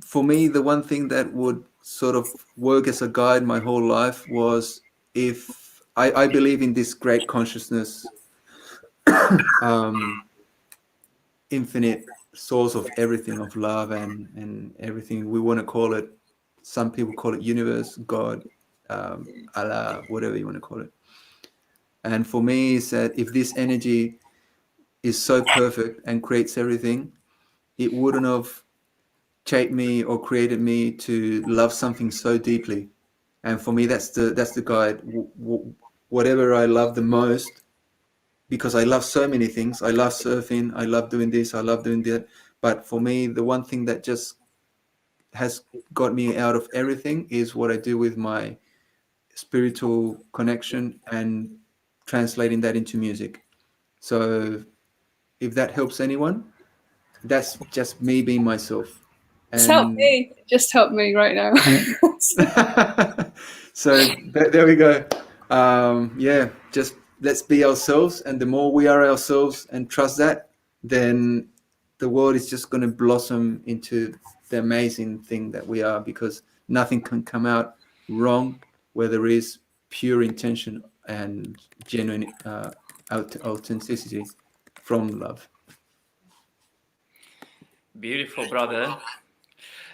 for me, the one thing that would sort of work as a guide my whole life was, if I believe in this great consciousness, infinite source of everything, of love and everything we want to call it. Some people call it universe, God, Allah, whatever you want to call it. And for me, it's that if this energy is so perfect and creates everything, it wouldn't have shaped me or created me to love something so deeply. And for me, that's the guide. Whatever I love the most, because I love so many things. I love surfing. I love doing this. I love doing that. But for me, the one thing that just has got me out of everything is what I do with my spiritual connection and translating that into music. So if that helps anyone, that's just me being myself. It's helped me. It just helped me right now. So there we go. Yeah, just let's be ourselves, and the more we are ourselves and trust that, then the world is just going to blossom into the amazing thing that we are, because nothing can come out wrong where there is pure intention and genuine authenticity from love. Beautiful, brother.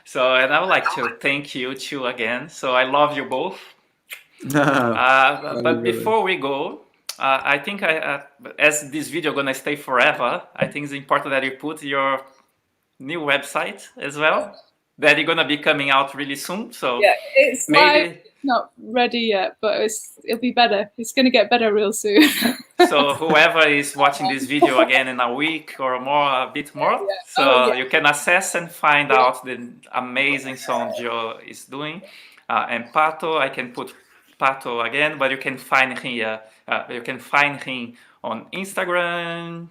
So, and I would like to thank you too again. So I love you both. But before we go, I think as this video gonna stay forever, I think it's important that you put your new website as well. that you're gonna be coming out really soon. So Yeah, it's maybe like not ready yet, but it'll be better. It's going to get better real soon. so whoever is watching this video again in a week or more, a bit more, so you can access and find out the amazing song Joe is doing. And Pato, I can put Pato again, but you can find him. You can find him on Instagram,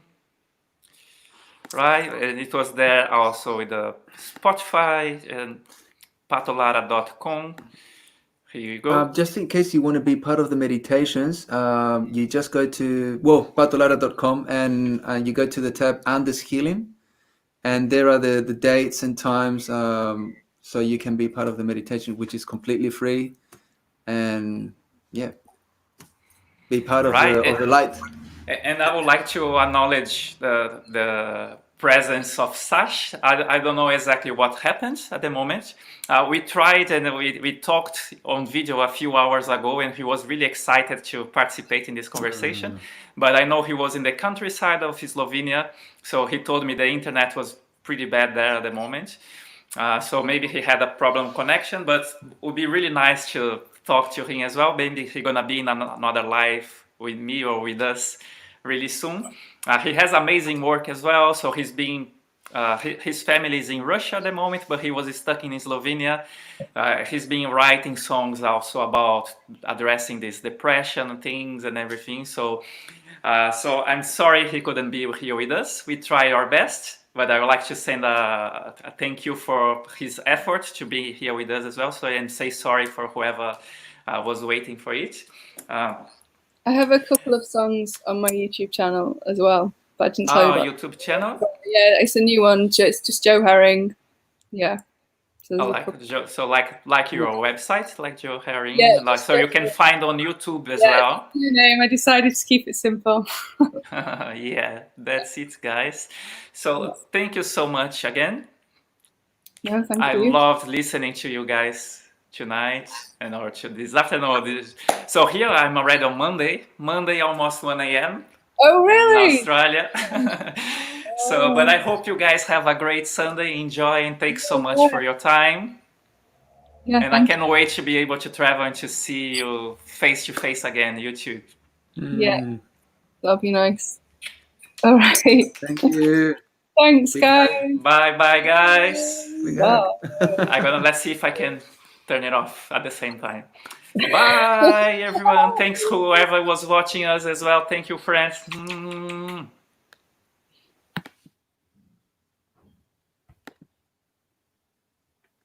right? And it was there also with the Spotify and patolara.com. Here you go. Just in case you want to be part of the meditations, you just go to, patolara.com and you go to the tab Andes Healing, and there are the dates and times, so you can be part of the meditation, which is completely free, and be part of the light. And I would like to acknowledge the presence of Sash. I don't know exactly what happened at the moment. We tried and we talked on video a few hours ago, and he was really excited to participate in this conversation. But I know he was in the countryside of Slovenia, so he told me the internet was pretty bad there at the moment. So maybe he had a problem connection, but it would be really nice to talk to him as well. Maybe he's gonna be in another live with me or with us really soon. He has amazing work as well. So he's being, his family is in Russia at the moment, but he was stuck in Slovenia. He's been writing songs also about addressing this depression and things and everything. So I'm sorry he couldn't be here with us. We try our best, but I would like to send a thank you for his effort to be here with us as well. So and say sorry for whoever was waiting for it. I have a couple of songs on my YouTube channel as well, but I didn't tell you about. YouTube channel? Yeah, it's a new one. It's just Joe Herring. Yeah. So, like your website, like Joe Herring. Yeah, so you can find on YouTube as well. New name. I decided to keep it simple. Yeah, that's it, guys. So thank you so much again. Yeah, thank I you. loved listening to you guys tonight and or to this afternoon. So here I'm already on Monday almost 1 a.m. Oh, really? In Australia. So, but I hope you guys have a great Sunday. Enjoy and thanks so much for your time. Yeah, and I can't wait to be able to travel and to see you face to face again, YouTube. Yeah, that'll be nice. All right. Thank you. Thanks, guys. Bye, guys. Bye. Let's see if I can turn it off at the same time. Bye, everyone. Thanks, whoever was watching us as well. Thank you, friends.